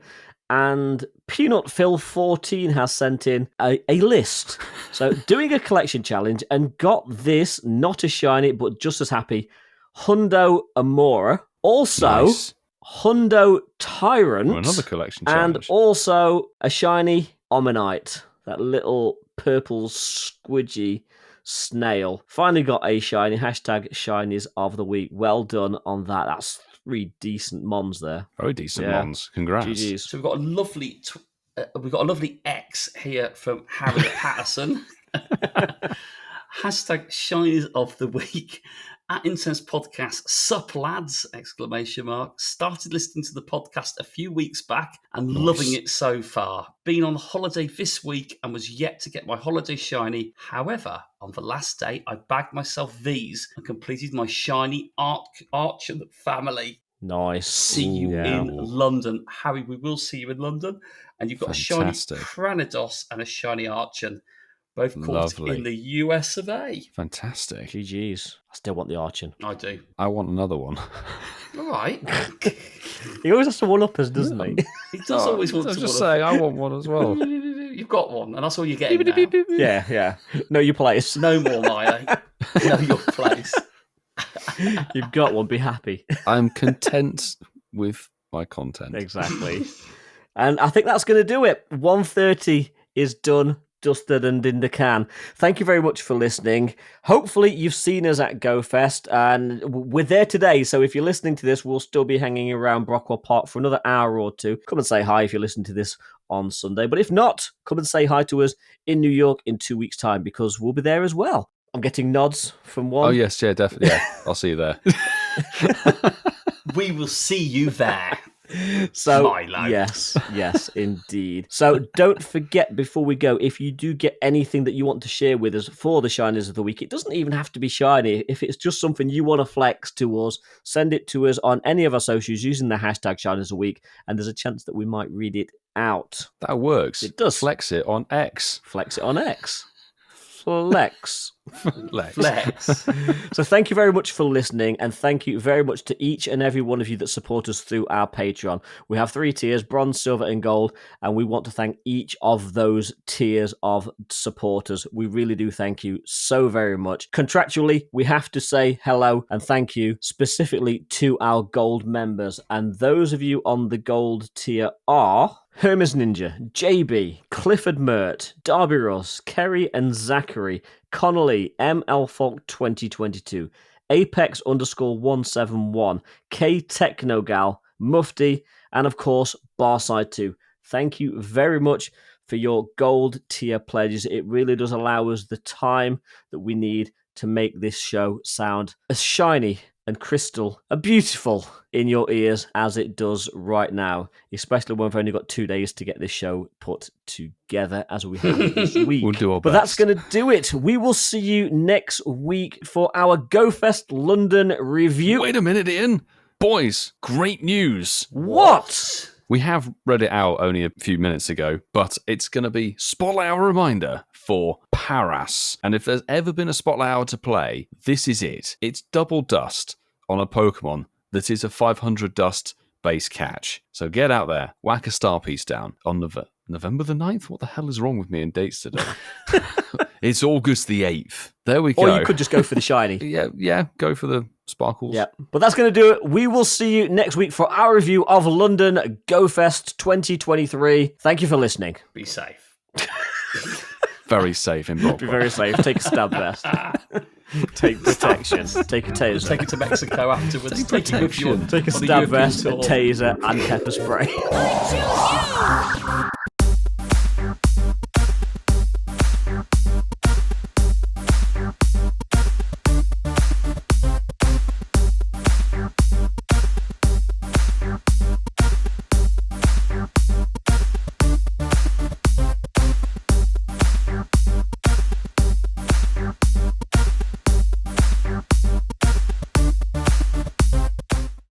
and Peanut Phil 14 has sent in a list. So, doing a collection challenge, and got this, not as shiny, but just as happy, Hundo Amora. Also, Nice. Hundo Tyrant. Oh, another collection and challenge. also a shiny Omanite. That little purple squidgy snail. Finally got a shiny. Hashtag shinies of the week. Well done on that. That's 3 decent mons there. Very decent Yeah. ones. Congrats. GG's. So we've got a lovely X here from Harry Patterson. Hashtag shinies of the week. At Incensed Podcast, sup lads! ! Started listening to the podcast a few weeks back and loving it so far. Been on holiday this week and was yet to get my holiday shiny. However, on the last day, I bagged myself these and completed my shiny Archon family. Nice. See you in London. Harry, we will see you in London. And you've got Fantastic. a shiny Pranidos and a shiny Archon. Both caught Lovely. in the US of A. Fantastic. GG's. I still want the Archon. I do. I want another one. All right. He always has to one-up us, doesn't he? He does always want I was to. just saying, I want one as well. You've got one, and that's all you're getting now. Yeah. Know your place. No more, Milo. Know your place. You've got one. Be happy. I'm content with my content. Exactly. And I think that's going to do it. 1:30 is done, dusted and in the can. Thank you very much for listening. Hopefully you've seen us at GoFest, and we're there today, so if you're listening to this, we'll still be hanging around Brockwell Park for another hour or two. Come and say hi if you're listening to this on Sunday, but if not, come and say hi to us in New York in 2 weeks' time, because we'll be there as well. I'm getting nods from one. Oh, yes, yeah, definitely. Yeah, I'll see you there. We will see you there. So, Milo. yes, indeed. So don't forget, before we go, if you do get anything that you want to share with us for the Shinies of the Week, it doesn't even have to be shiny. If it's just something you want to flex to us, send it to us on any of our socials using the hashtag Shinies of the Week, and there's a chance that we might read it out. That works. It does. Flex it on X. Flex it on X. Flex. Flex. So thank you very much for listening, and thank you very much to each and every one of you that support us through our Patreon. We have 3 tiers, bronze, silver and gold, and we want to thank each of those tiers of supporters. We really do thank you so very much. Contractually, we have to say hello and thank you specifically to our gold members, and those of you on the gold tier are HermesNinja, JB, CliffordMert, DerbyRuss, Kerry and Zachary, Connolly, MLFolk 2022, Apex_171, KTechnogal, MUFTi, and of course, Barside 2. Thank you very much for your gold tier pledges. It really does allow us the time that we need to make this show sound as shiny and crystal and beautiful in your ears as it does right now, especially when we've only got 2 days to get this show put together as we have this week. We'll do our But best. that's going to do it. We will see you next week for our GoFest London review. Wait a minute, Ian. Boys, great news. What? We have read it out only a few minutes ago, but it's going to be Spotlight Hour reminder for Paras. And if there's ever been a Spotlight Hour to play, this is it. It's double dust on a Pokemon that is a 500 dust base catch. So get out there, whack a star piece down on November the 9th? What the hell is wrong with me and dates today? It's August the 8th. There we go. Or you could just go for the shiny. Yeah, go for the sparkles. Yeah, but that's going to do it. We will see you next week for our review of London GoFest 2023. Thank you for listening. Be safe. very safe in Broadway. Be very safe. Take a stab vest. Take protection. Take a taser. Take it to Mexico afterwards. Take it with you. Take a on stab European vest, a tour. taser, and pepper spray.